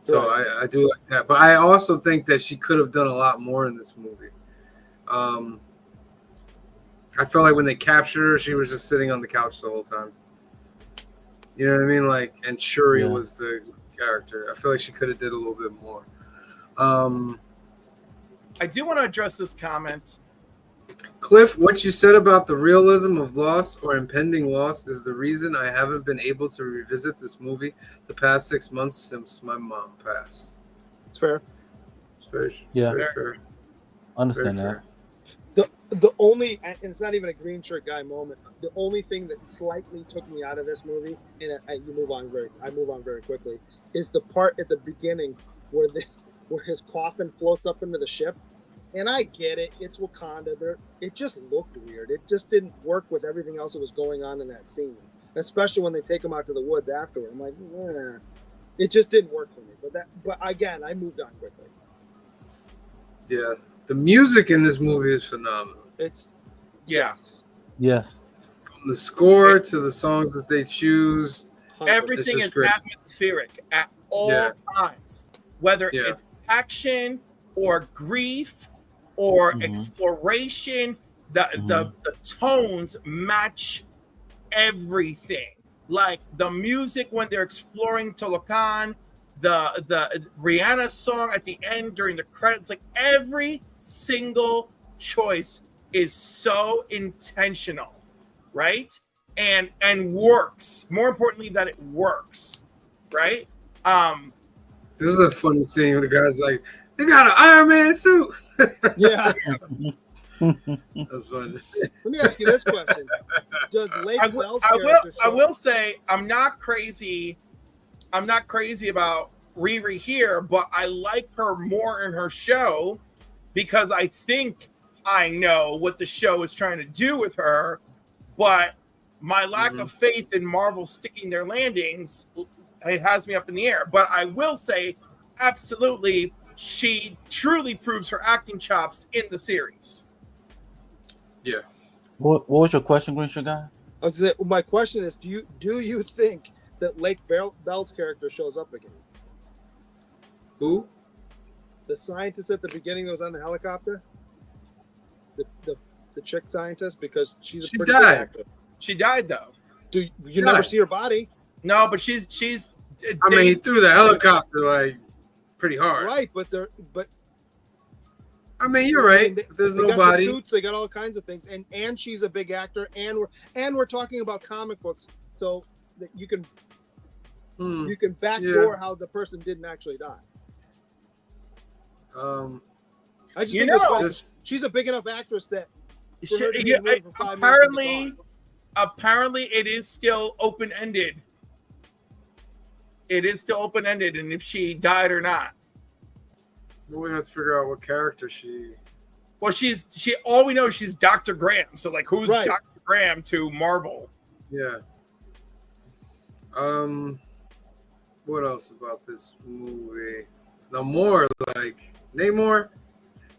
So I do like that, but I also think that she could have done a lot more in this movie. I felt like when they captured her, she was just sitting on the couch the whole time. You know what I mean? Like, and Shuri was the character. I feel like she could have did a little bit more. I do want to address this comment. Cliff, what you said about the realism of loss or impending loss is the reason I haven't been able to revisit this movie the past 6 months since my mom passed. It's fair. It's very, Yeah. fair. Understand Very that. The only, and it's not even a green shirt guy moment. The only thing that slightly took me out of this movie, and I move on very quickly, is the part at the beginning where his coffin floats up into the ship. And I get it, it's Wakanda. It just looked weird. It just didn't work with everything else that was going on in that scene, especially when they take him out to the woods afterward. I'm like, it just didn't work for me. But again, I moved on quickly. Yeah, the music in this movie is phenomenal. It's Yes. Yes. From the score to the songs that they choose. 100%. Everything This is is great. atmospheric at all times, whether it's action or grief or exploration. The tones match everything. Like the music when they're exploring Tolokan, the Rihanna song at the end during the credits, like every single choice is so intentional, right? And works. More importantly, that it works, right? This is a funny scene where the guy's like, they got an Iron Man suit. Yeah. That's funny. Let me ask you this question: Does Lake Bell's I character will say I'm not crazy. I'm not crazy about Riri here, but I like her more in her show because I think I know what the show is trying to do with her, but my lack of faith in Marvel sticking their landings, it has me up in the air. But I will say, absolutely, she truly proves her acting chops in the series. Yeah. What was your question, Green Sugar Guy? My question is: Do you think that Lake Bell's character shows up again? Who? The scientist at the beginning that was on the helicopter. The chick scientist, because she's a She pretty died. good actor. She died though. Do you never see her body? No, but she's. I mean, he threw the helicopter like pretty hard. Right, but I mean, you're right. They, There's they got nobody. the suits, they got all kinds of things, and she's a big actor, and we're talking about comic books, so that you can backdoor how the person didn't actually die. I just think she's a big enough actress that apparently it is still open-ended. It is still open-ended, and if she died or not. We're gonna have to figure out what character she. Well, she. All we know is she's Dr. Graham. So, like, who's Dr. Graham to Marvel? Yeah. What else about this movie? Namor, like Namor.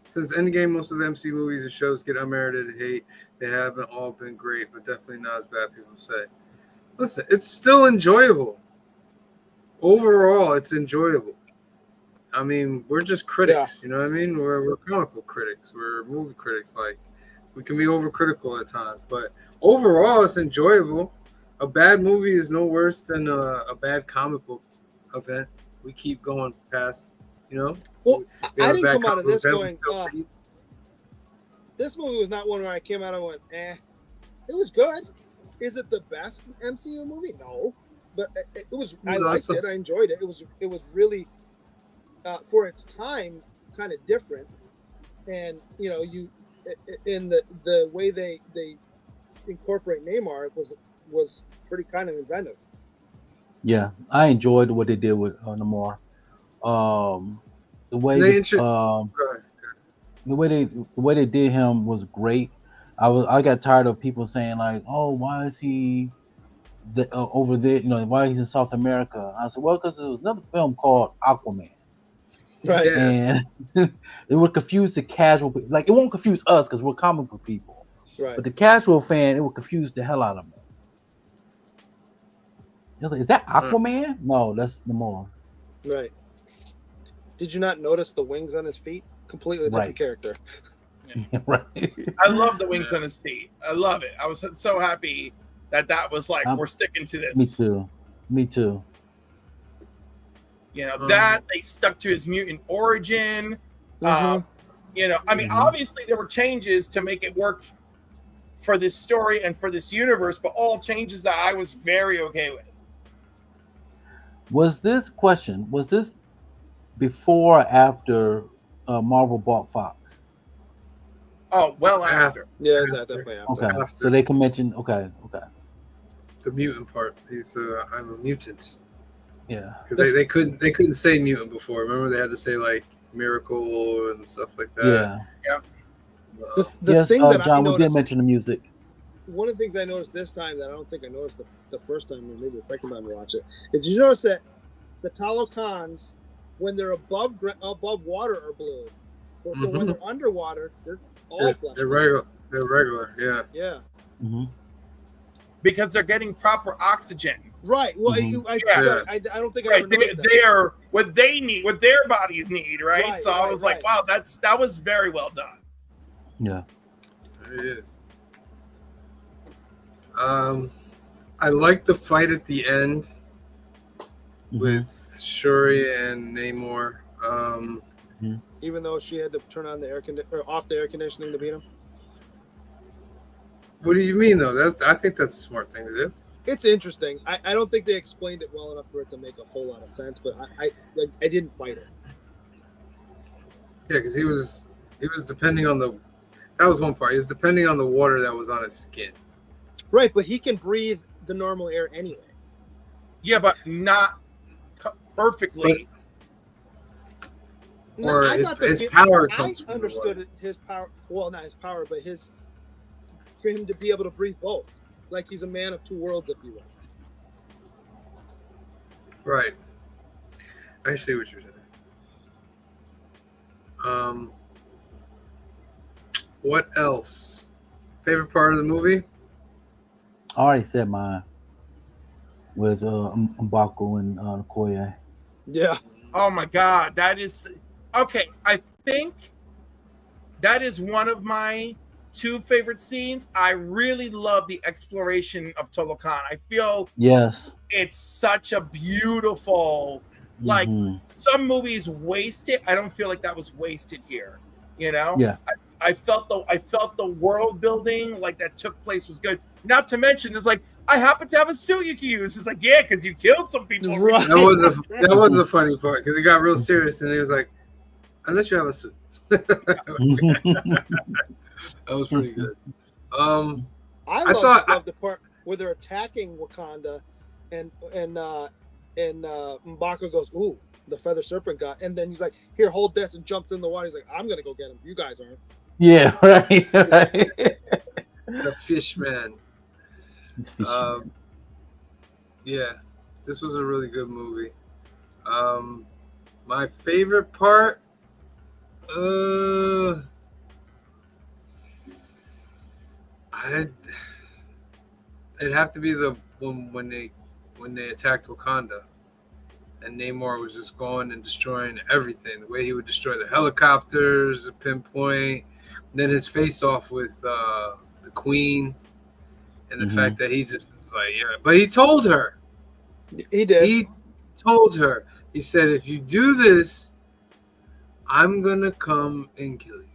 Since Endgame, most of the MCU movies and shows get unmerited hate. They haven't all been great, but definitely not as bad people say. Listen, it's still enjoyable. Overall, it's enjoyable. I mean, we're just critics, you know what I mean? We're comic book critics. We're movie critics. Like, we can be overcritical at times, but overall, it's enjoyable. A bad movie is no worse than a bad comic book event. We keep going past You know, Well, We I have a didn't bad come out of comic this book fan, going, we still pretty- this movie was not one where I came out and went, eh. It was good. Is it the best MCU movie? No, but it was. I liked it. I enjoyed it. It was really, for its time, kind of different. And you know, in the way they incorporate Neymar was pretty kind of inventive. Yeah, I enjoyed what they did with Namor. The way They they, intro- um, Go ahead. the way they did him was great. I got tired of people saying like, "Oh, why is he over there? You know, why he's in South America?" I said, "Well, because there was another film called Aquaman, Right. Yeah. and it would confuse the casual. Like, it won't confuse us because we're comic book people, Right. but the casual fan, it would confuse the hell out of them. He was like, is that Aquaman? No, that's Namor. Right. Did you not notice the wings on his feet? Completely different Right. character. Right. I love the wings on his feet. I love it. I was so happy that was like, we're sticking to this. Me too. Me too. You know, that they stuck to his mutant origin. Mhm. You know, I mean, obviously there were changes to make it work for this story and for this universe, but all changes that I was very okay with. Was this before or after Marvel bought Fox? Oh, well after. Yeah, it's definitely after. Okay, After. so they can mention. Okay. The mutant part. He's I'm a mutant. Yeah. Because they couldn't say mutant before. Remember, they had to say like miracle and stuff like that. Yeah. The Yes, thing that I John, we did noticed, mention the music. one of the things I noticed this time that I don't think I noticed the first time, or maybe the second time I watched it, is you notice that the Talokans, when they're above water, are blue, but when they're underwater, they're all flesh. They're regular. They're regular. Yeah. Yeah. Mm-hmm. Because they're getting proper oxygen. Right. Well, Mhm. I don't think I Right. ever noticed that. They're what they need, what their bodies need, right? Right, So I was like, right. wow, that was very well done. Yeah. It is. I like the fight at the end with Shuri and Namor. Even though she had to turn on the off the air conditioning to beat him. What do you mean though? I think that's a smart thing to do. It's interesting. I don't think they explained it well enough for it to make a whole lot of sense, but I didn't fight it. Yeah, because he was depending on that was one part. He was depending on the water that was on his skin. Right, but he can breathe the normal air anyway. Yeah, but not perfectly. Or I got the his feel- power I comes from the understood water. his power. Well, not his power, but for him to be able to breathe both, like he's a man of two worlds, if you will. Right. I see what you're saying. What else? Favorite part of the movie? I already said mine with M'Baku and Okoye. Yeah. Oh my God, that is okay. I think that is one of my two favorite scenes. I really love the exploration of Talokan. I feel Yes. it's such a beautiful, like Mhm. some movies waste it. I don't feel like that was wasted here. You know? Yeah. I felt the world building like that took place was good. Not to mention, it's like I happen to have a suit you can use. It's like, yeah, because you killed some people. Right. That was a funny part because he got real serious and he was like, "Unless you have a suit." That was pretty good. I thought- love the part where they're attacking Wakanda, and M'Baku goes, "Ooh, the feather serpent got," and then he's like, "Here, hold this," and jumps in the water. He's like, "I'm gonna go get him. You guys aren't." Yeah. Right. The fish man. Yeah, this was a really good movie. My favorite part, it'd have to be the when they attacked Wakanda, and Namor was just going and destroying everything. The way he would destroy the helicopters, the pinpoint, then his face off with the Queen, and the fact that he just was like, yeah. But he told her. He did. He told her. He said, if you do this, I'm gonna come and kill you.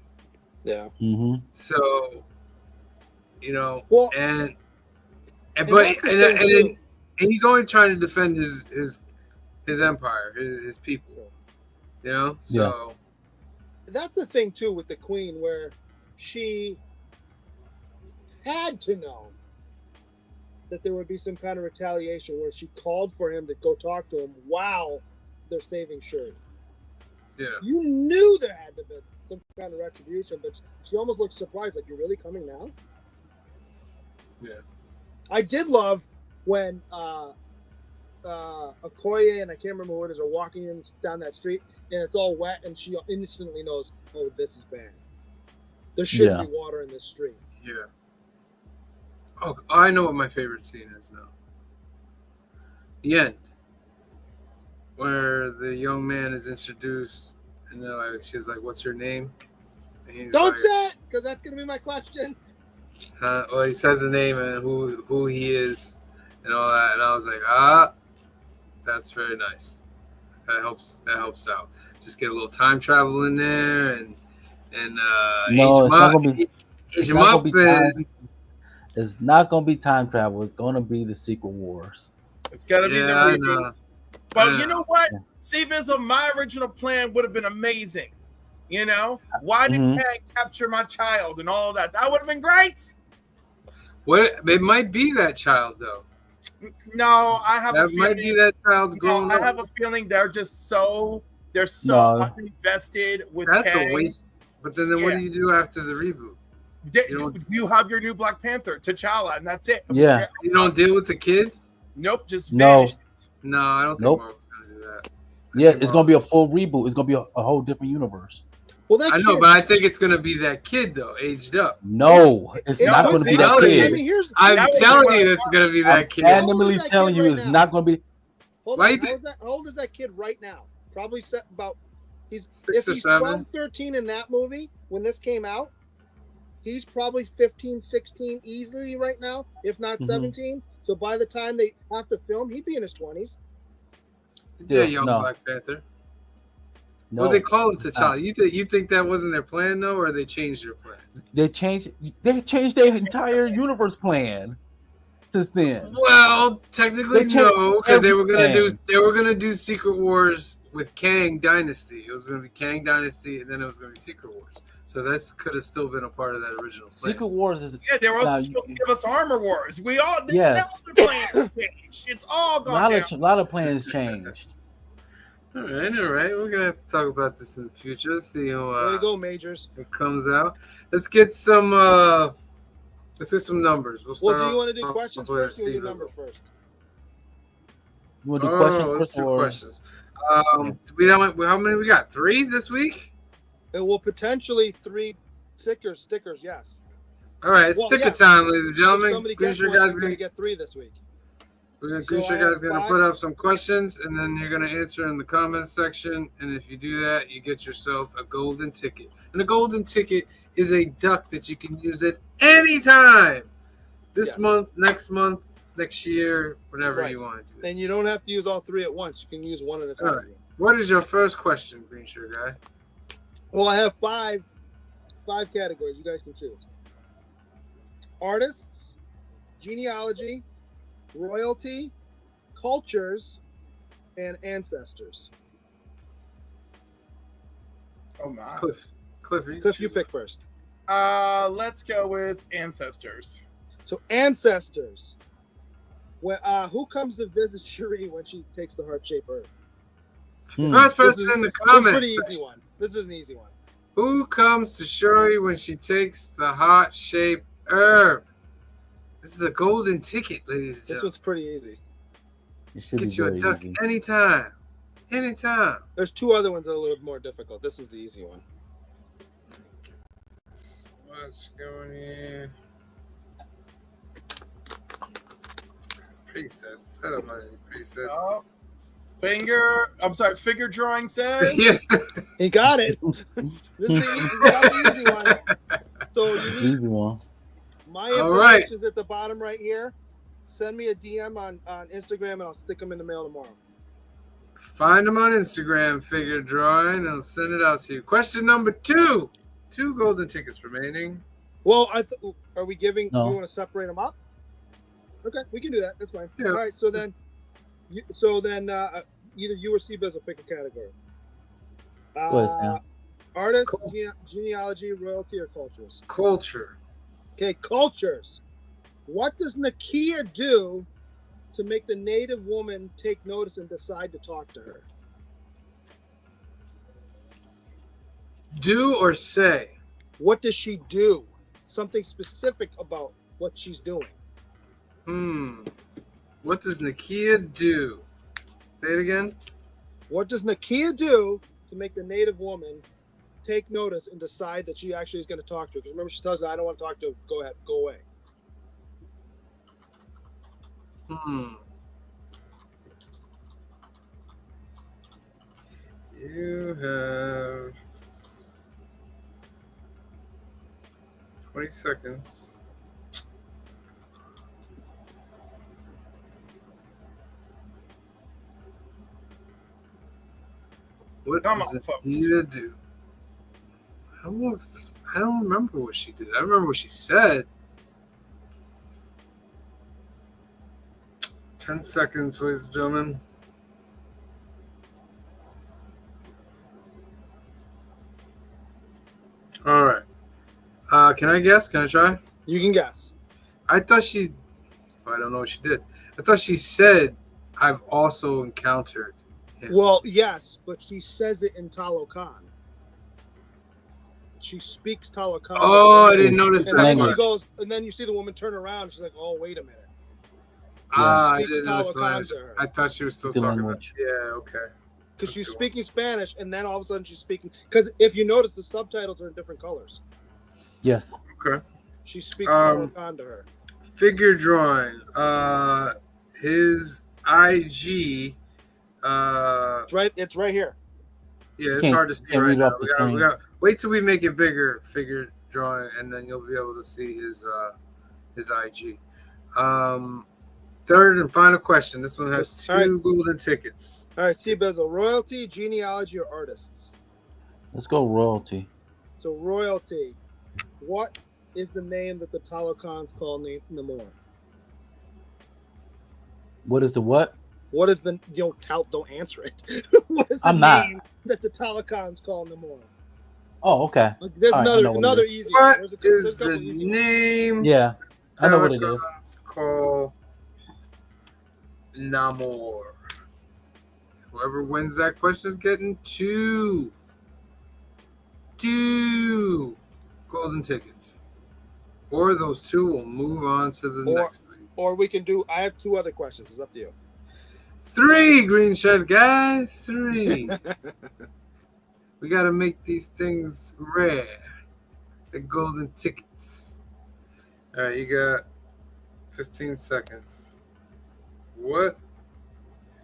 Yeah. Mm-hmm. So, you know, Well, and and but that's the and, thing, and, too. and he's only trying to defend his empire, his people. You know, so That's the thing too with the queen, where she had to know that there would be some kind of retaliation, where she called for him to go talk to him while they're saving Shuri. yeah. You knew there had to be some kind of retribution, but she almost looked surprised, like, "You're really coming now?" Yeah. I did love when Okoye and I can't remember who it is are walking in down that street, and it's all wet, and she instantly knows, "Oh, this is bad. There shouldn't Yeah. be water in this street." Yeah. Oh, I know what my favorite scene is now. The end, where the young man is introduced, and they're like, she's like, "What's your name?" And he's Don't like, say it, because that's gonna be my question. well, he says the name and who he is, and all that, and I was like, that's very nice. That helps out. Just get a little time travel in there, and No, it's not gonna be. age It's him not up, gonna be and time. It's not gonna be time travel. It's gonna be the Secret Wars. It's gotta be yeah, the I reboot. know. But Yeah. you know what? Yeah. See, Vizzle, my original plan would have been amazing. You know, why did Mhm. Kang capture my child and all of that? That would have been great. What it might be that child though. No, I have a That might be feeling. that child No, growing I up. have a feeling they're so No. invested with That's Kang. a waste. But then what Yeah. do you do after the reboot? You have your new Black Panther, T'Challa, and that's it. Yeah. You don't deal with the kid? Nope, just No. vanished. No, I don't think Nope. Marvel's gonna do that. Yeah, it's gonna be a full reboot. It's gonna be a whole different universe. Well, that I know, kid, but I think it's gonna be that kid though, aged up. No, it's it not could gonna be be. that I mean, kid. I mean, here's I'm That was telling what you, I it's gonna be I'm that kid. How old adamantly is that telling kid you right it's now? not gonna be. hold Why on. you How old is that kid right now? Probably set about. He's 6 if or he's 7. 12, 13 in that movie when this came out. He's probably 15, 16 easily right now, if not Mhm. 17. So by the time they have to film, he'd be in his 20s. Yeah, Still, young no. Black Panther. No, Well, they call it it's T'Challa. not. You think that wasn't their plan though, or they changed their plan? They changed their entire universe plan since then. Well, technically They changed no, because they were everything. gonna do Secret Wars with Kang Dynasty. It was gonna be Kang Dynasty, and then it was gonna be Secret Wars. So this could have still been a part of that original plan. Secret Wars is Yeah, they were also Now, supposed to give us Armor Wars. We all Yes. the plans changed. It's all a gone down. lot of plans changed. All right. We're gonna have to talk about this in the future. See There how you go, Majors. it comes out. Let's get some numbers. We'll start Well, do you off want to do questions with first or do Steve numbers Vizzle. first? You want to do questions Let's first do or questions. We don't. How many we got? 3 this week. It will potentially 3 stickers, yes. All right, it's Well, sticker yeah. time, ladies and If gentlemen. somebody Green gets Shirt one, guys you're gonna going to get 3 this week. Green So Shirt I guys have gonna 5. put up some questions, and then you're gonna answer in the comments section. And if you do that, you get yourself a golden ticket. And a golden ticket is a duck that you can use at any time. This Yes. month, next year, whenever Right. you want to do it. And you don't have to use all 3 at once. You can use one at a time. All right. What is your first question, Green Shirt guy? Well, I have 5 categories. You guys can choose. Artists, genealogy, royalty, cultures, and ancestors. Oh my. Cliff, Cliff, you pick first. Let's go with ancestors. So ancestors. Who comes to visit Shuri when she takes the heart-shaped herb? First person in the This is a comments. pretty easy section. one. This is an easy one. Who comes to Shuri when she takes the heart-shaped herb? This is a golden ticket, ladies and This gentlemen. one's pretty easy. It should be Get you a very duck easy. anytime. Anytime. There's 2 other ones that are a little bit more difficult. This is the easy one. What's going here? Presets. I don't know any presets. Oh. Figure drawing says. Yeah. He got it. This is the easy one. So you need Easy one. my All right. information is at the bottom right here. Send me a DM on Instagram and I'll stick them in the mail tomorrow. Find them on Instagram, figure drawing, and I'll send it out to you. Question number 2. 2 golden tickets remaining. Well, are we giving? No. Do you want to separate them up? Okay, we can do that. That's fine. Yes. All right. So then, either you or Seabiz will pick a category. Go ahead, Sam. Artist, Cool. genealogy, royalty, or cultures. Culture. Okay, cultures. What does Nakia do to make the native woman take notice and decide to talk to her? Do or say? What does she do? Something specific about what she's doing. What does Nakia do? Say it again. What does Nakia do to make the native woman take notice and decide that she actually is going to talk to her? Because remember, she tells her, I don't want to talk to her. Go ahead. Go away. You have 20 seconds. What Come does on, folks. Nakia do? I don't remember what she did. I remember what she said. 10 seconds, ladies and gentlemen. All right. Can I guess? Can I try? You can guess. I thought she. Well, I don't know what she did. I thought she said, "I've also encountered him." Well, yes, but she says it in Talokan. She speaks Talokan. Oh, I didn't notice And that then she part. goes, and then you see the woman turn around. And she's like, "Oh, wait a minute." I Speaks didn't notice the Talokan language. to her. I thought she was still Good talking language. about. Yeah. Okay. Because she's Good one. speaking Spanish, and then all of a sudden she's speaking. Because if you notice, the subtitles are in different colors. Yes. Okay. She speaks Um, Talokan to her. Figure drawing. His IG. It's right here. Yeah, it's Can't- hard to see can't right read now. off the screen. We got wait till we make it bigger, figure drawing, and then you'll be able to see his IG. Third and final question. This one has two All right. golden tickets. All right, see, Bezel, royalty, genealogy, or artists? Let's go royalty. So royalty. What is the name that the Talokans call Namor? What is the what? What is the don't answer it. What is the I'm not. name that the Talokans call Namor? Oh, okay. Like, there's All right, I know another what it easy one. What There's is a couple the easy ones. name? Yeah, I know what it is. Talokans call Namor. Whoever wins that question is getting two golden tickets. Or those two will move on to the next week. Or we can do. I have two other questions. It's up to you. 3 green shirt guys. 3. We gotta make these things rare. The golden tickets. All right, you got 15 seconds. What?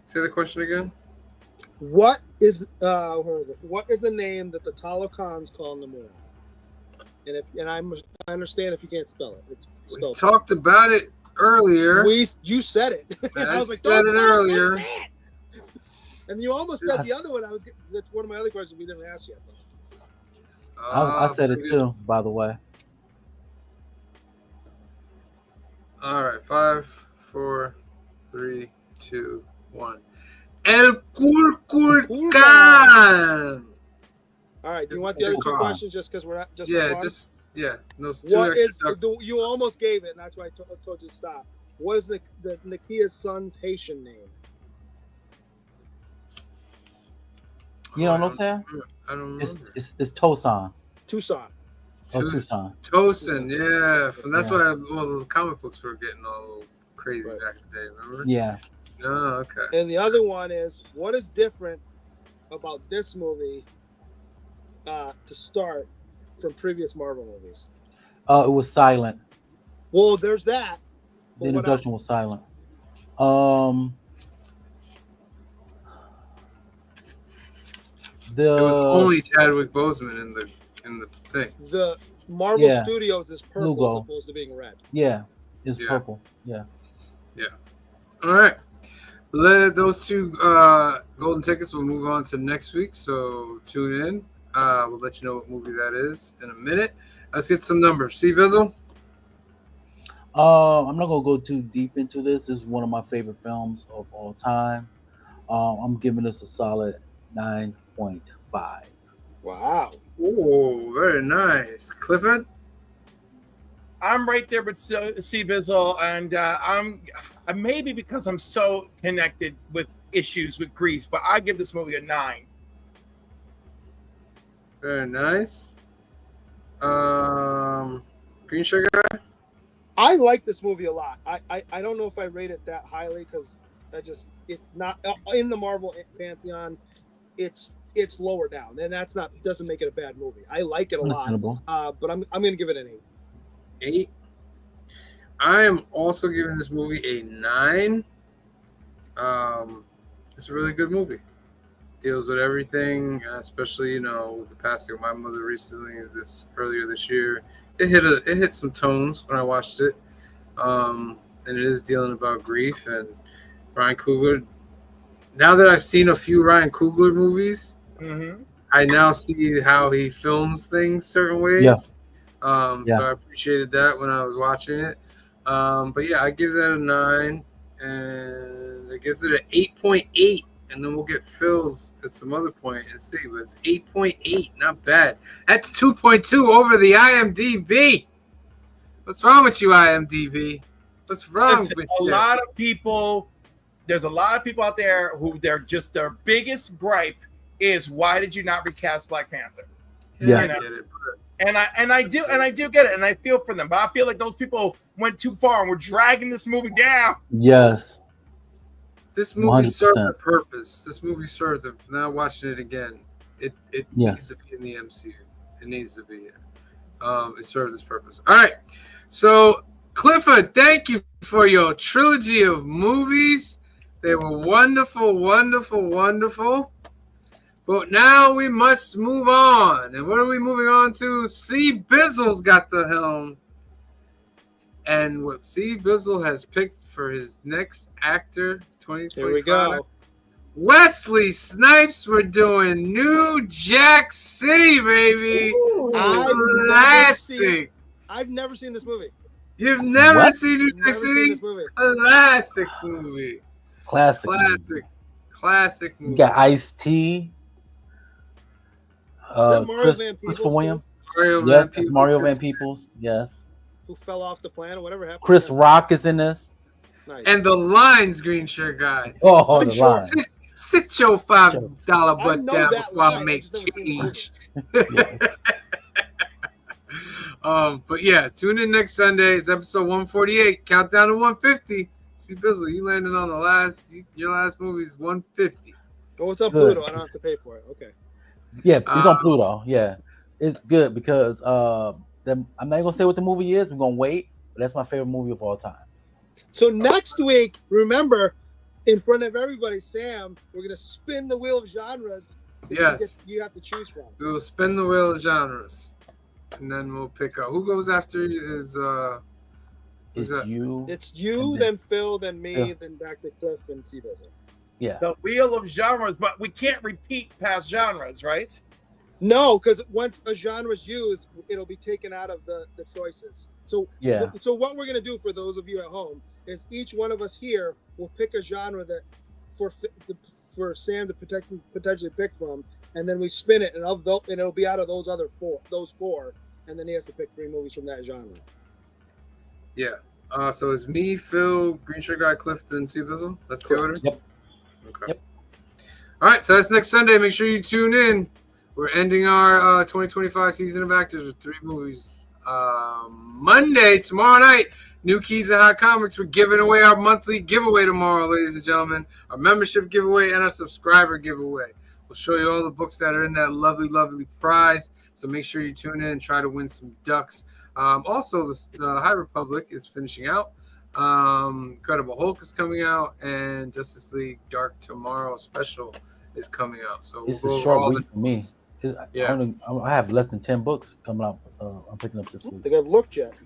Say the question again. What is where is it? What is the name that the Talokans call Namor? And I understand if you can't spell it. It's We spelled. talked about it earlier. You said it. I was like, said "Don't it say earlier." don't say it." And you almost said the other one. That's one of my other questions we didn't ask yet. I said it too, by the way. All right, 5, 4, 3, 2, 1. El Kulkulkan. All right. Do you It's want the other two Kulkan. questions just because we're not just for Yeah, fun? those 2 What extra is duck- you almost gave it, and that's why I told you to stop. What is the Nakia's son's Haitian name? You don't know, Sam? I don't It's remember. it's Tosan. Tucson. Oh, Tucson. Tosin, yeah. That's Yeah. why the comic books were getting all crazy Right. back in the day, remember? Yeah. Oh, okay. And the other one is, what is different about this movie to start from previous Marvel movies? It was silent. Well, there's that. The But what introduction else? was silent. It was The only Chadwick Boseman in the thing. The Marvel Yeah. Studios is purple Logo. as opposed to being red. yeah, it's Yeah. purple. Yeah. All right. Those two golden tickets will move on to next week, so tune in. We'll let you know what movie that is in a minute. Let's get some numbers. See, Bizzle? I'm not gonna go too deep into this. This is one of my favorite films of all time. I'm giving this a solid 9.5. Wow. Oh, very nice. Clifford? I'm right there with C Bizzle, and I'm maybe because I'm so connected with issues with grief, but I give this movie a 9. Very nice. Green Sugar? I like this movie a lot. I don't know if I rate it that highly because it's not in the Marvel pantheon. It's lower down, and doesn't make it a bad movie. I like it a Understandable. lot. But I'm gonna give it an 8. 8. I am also giving this movie a 9. It's a really good movie. Deals with everything, especially with the passing of my mother recently. Earlier this year, it hit some tones when I watched it. And it is dealing about grief and Ryan Coogler. Now that I've seen a few Ryan Coogler movies, I now see how he films things certain ways. Yeah. So I appreciated that when I was watching it. But yeah, I give that a 9, and it gives it an 8.8, and then we'll get Phil's at some other point and see. But it's 8.8, not bad. That's 2.2 over the IMDb. What's wrong with you, IMDb? What's wrong with you? There's a lot of people out there who their biggest gripe is, why did you not recast Black Panther? Yeah. I get it. And I do get it, and I feel for them, but I feel like those people went too far and were dragging this movie down. Yes. This movie 100%. served a purpose. This movie served a, now watching it again, it needs to be in the MCU. It needs to be. It serves its purpose. All right. So Clifford, thank you for your trilogy of movies. They were wonderful, wonderful, wonderful. But now we must move on. And what are we moving on to? C. Bizzle's got the helm. And what C. Bizzle has picked for his next actor 2025. Here we go. Wesley Snipes. We're doing New Jack City, baby. Ooh, Classic. I've never seen this movie. You've never What? seen New Jack Never seen City? this movie. Classic movie. Classic. Classic movie. You got Ice-T. Mario Van Peebles, Christopher Williams. Mario Yes, Van it's Peebles. Mario Van Peebles. Yes. Who fell off the planet? Whatever happened? Chris to him? Rock is in this. Nice. And the lines, Green Shirt Guy. Oh, the Sit your- line. Sit your $5 I butt know down that before I line, make I've just never seen the change. Yeah. But yeah, tune in next Sunday. It's episode 148. Countdown to 150. See, Bizzle, you landed on your last movie is 150. Oh, what's up, Good. Pluto? I don't have to pay for it. Okay. Yeah, it's on Pluto. Yeah. It's good because I'm not gonna say what the movie is. We're gonna wait, but that's my favorite movie of all time. So next week, remember, in front of everybody, Sam, we're gonna spin the wheel of genres. Yes. You have to choose from. We will spin the wheel of genres. And then we'll pick up. Who goes after is It's that? you. It's you, And then Phil, then me, Yeah. then Dr. Cliff, and T-Bizzle. Yeah. The wheel of genres, but we can't repeat past genres, right? No, because once a genre is used, it'll be taken out of the choices. So Yeah. So what we're gonna do for those of you at home is each one of us here will pick a genre that for Sam to potentially pick from, and then we spin it, and it'll be out of those four, and then he has to pick 3 movies from that genre. Yeah. So it's me, Phil, Green Shirt Guy, Clifton, T Bizzle. That's the order? Yep. Okay. Yep. All right, so that's next Sunday. Make sure you tune in. We're ending our 2025 season of actors with 3 movies. Monday, tomorrow night, New Keys and Hot Comics. We're giving away our monthly giveaway tomorrow, ladies and gentlemen. Our membership giveaway and our subscriber giveaway. We'll show you all the books that are in that lovely, lovely prize. So make sure you tune in and try to win some ducks. Also, the High Republic is finishing out. Incredible Hulk is coming out, and Justice League Dark Tomorrow special is coming out. So we'll It's go a over short all week for me. Yeah. I have less than 10 books coming out. I'm picking up this I don't week. think I've looked yet.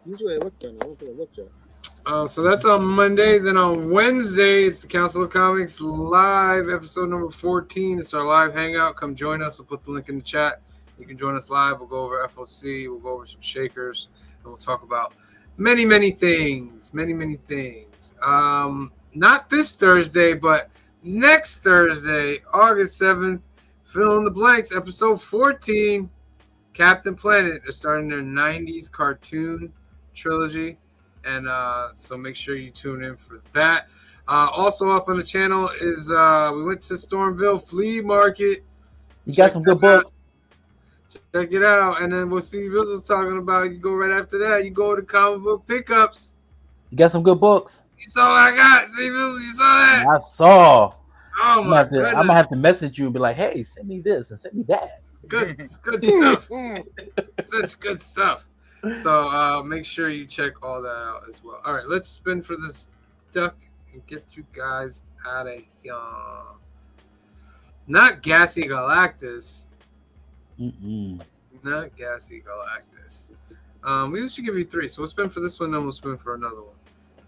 Usually I look by now. I don't think I've looked yet. So that's on Monday. Then on Wednesday, it's the Council of Comics live episode number 14. It's our live hangout. Come join us. We'll put the link in the chat. You can join us live. We'll go over FOC. We'll go over some shakers. And we'll talk about many, many things. Many, many things. Not this Thursday, but next Thursday, August 7th, fill in the blanks, episode 14, Captain Planet. They're starting their 90s cartoon trilogy. And so make sure you tune in for that. Also up on the channel is we went to Stormville Flea Market. You got some good books. Check it out. And then we'll see what was talking about. You go right after that. You go to comic book pickups. You got some good books. You saw what I got. See, you saw that? I saw. Oh my I'm gonna have to message you and be like, hey, send me this and send me that. Good stuff. Such good stuff. So make sure you check all that out as well. All right, let's spin for this duck and get you guys out of here. Not Gassy Galactus. Not Gassy Galactus. We should give you 3. So we'll spin for this one, then we'll spin for another one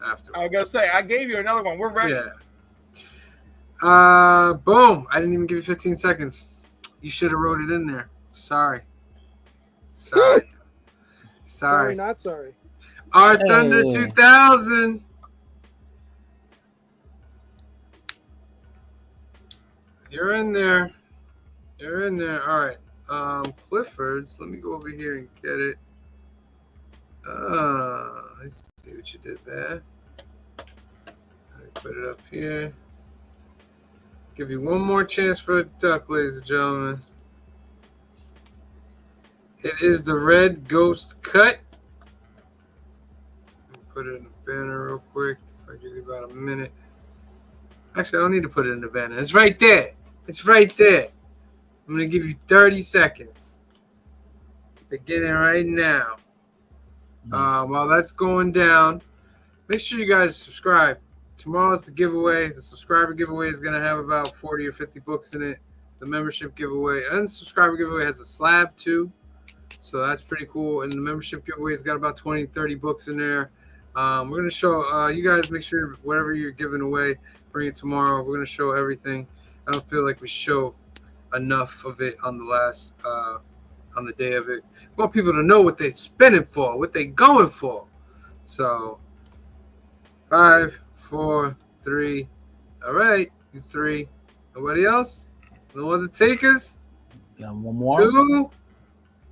after. I was gonna say I gave you another one. We're ready. Yeah. Boom. I didn't even give you 15 seconds. You should have wrote it in there. Sorry. Sorry, not sorry. Our Thunder 2000. You're in there. All right. Clifford's. Let me go over here and get it. Let's see what you did there. Put it up here. Give you one more chance for a duck, ladies and gentlemen. It is the Red Ghost cut. Put it in the banner real quick. So I'll give you about a minute. Actually, I don't need to put it in the banner. It's right there. I'm going to give you 30 seconds. Beginning right now. While that's going down, make sure you guys subscribe. Tomorrow's the giveaway. The subscriber giveaway is going to have about 40 or 50 books in it. The membership giveaway and the subscriber giveaway has a slab too. So that's pretty cool. And the membership giveaway's got about 20, 30 books in there. We're going to show you guys, make sure whatever you're giving away, bring it tomorrow. We're going to show everything. I don't feel like we show enough of it on the last, on the day of it. We want people to know what they're spending for, what they're going for. So 5, 4, 3. All right, you 3. Nobody else? No other takers? Got one more. 2.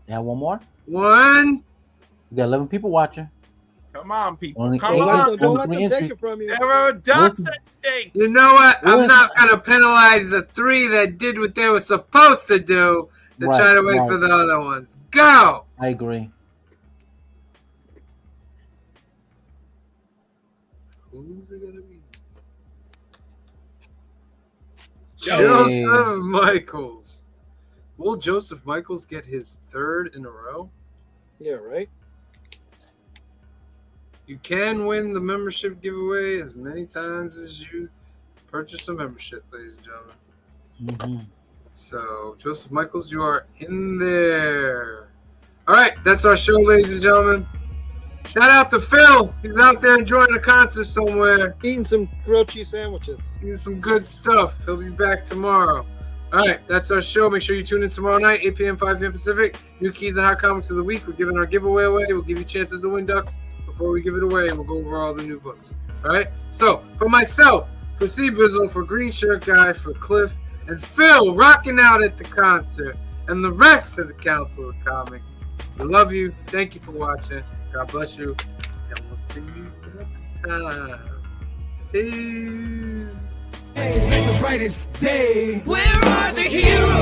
Yeah, one more. 1. We got 11 people watching. Come on, people. Only Come 8. on. Don't let them take it from you. There are ducks at stake. You know what? I'm not going to penalize the 3 that did what they were supposed to do to try to wait for the other ones. Go! I agree. Who's it going to be? Hey. Joseph Michaels. Will Joseph Michaels get his 3rd in a row? Yeah, right. You can win the membership giveaway as many times as you purchase a membership, ladies and gentlemen. So, Joseph Michaels, you are in there. All right, that's our show, ladies and gentlemen. Shout out to Phil. He's out there enjoying a concert somewhere. Eating some grilled cheese sandwiches. Eating some good stuff. He'll be back tomorrow. All right, that's our show. Make sure you tune in tomorrow night, 8 p.m., 5 p.m. Pacific. New keys and hot comics of the week. We're giving our giveaway away. We'll give you chances to win ducks before we give it away, and we'll go over all the new books. All right? So, for myself, for C Bizzle, for Green Shirt Guy, for Cliff, and Phil rocking out at the concert, and the rest of the Council of Comics, we love you. Thank you for watching. God bless you. And we'll see you next time. Peace. The brightest day. Where are the heroes?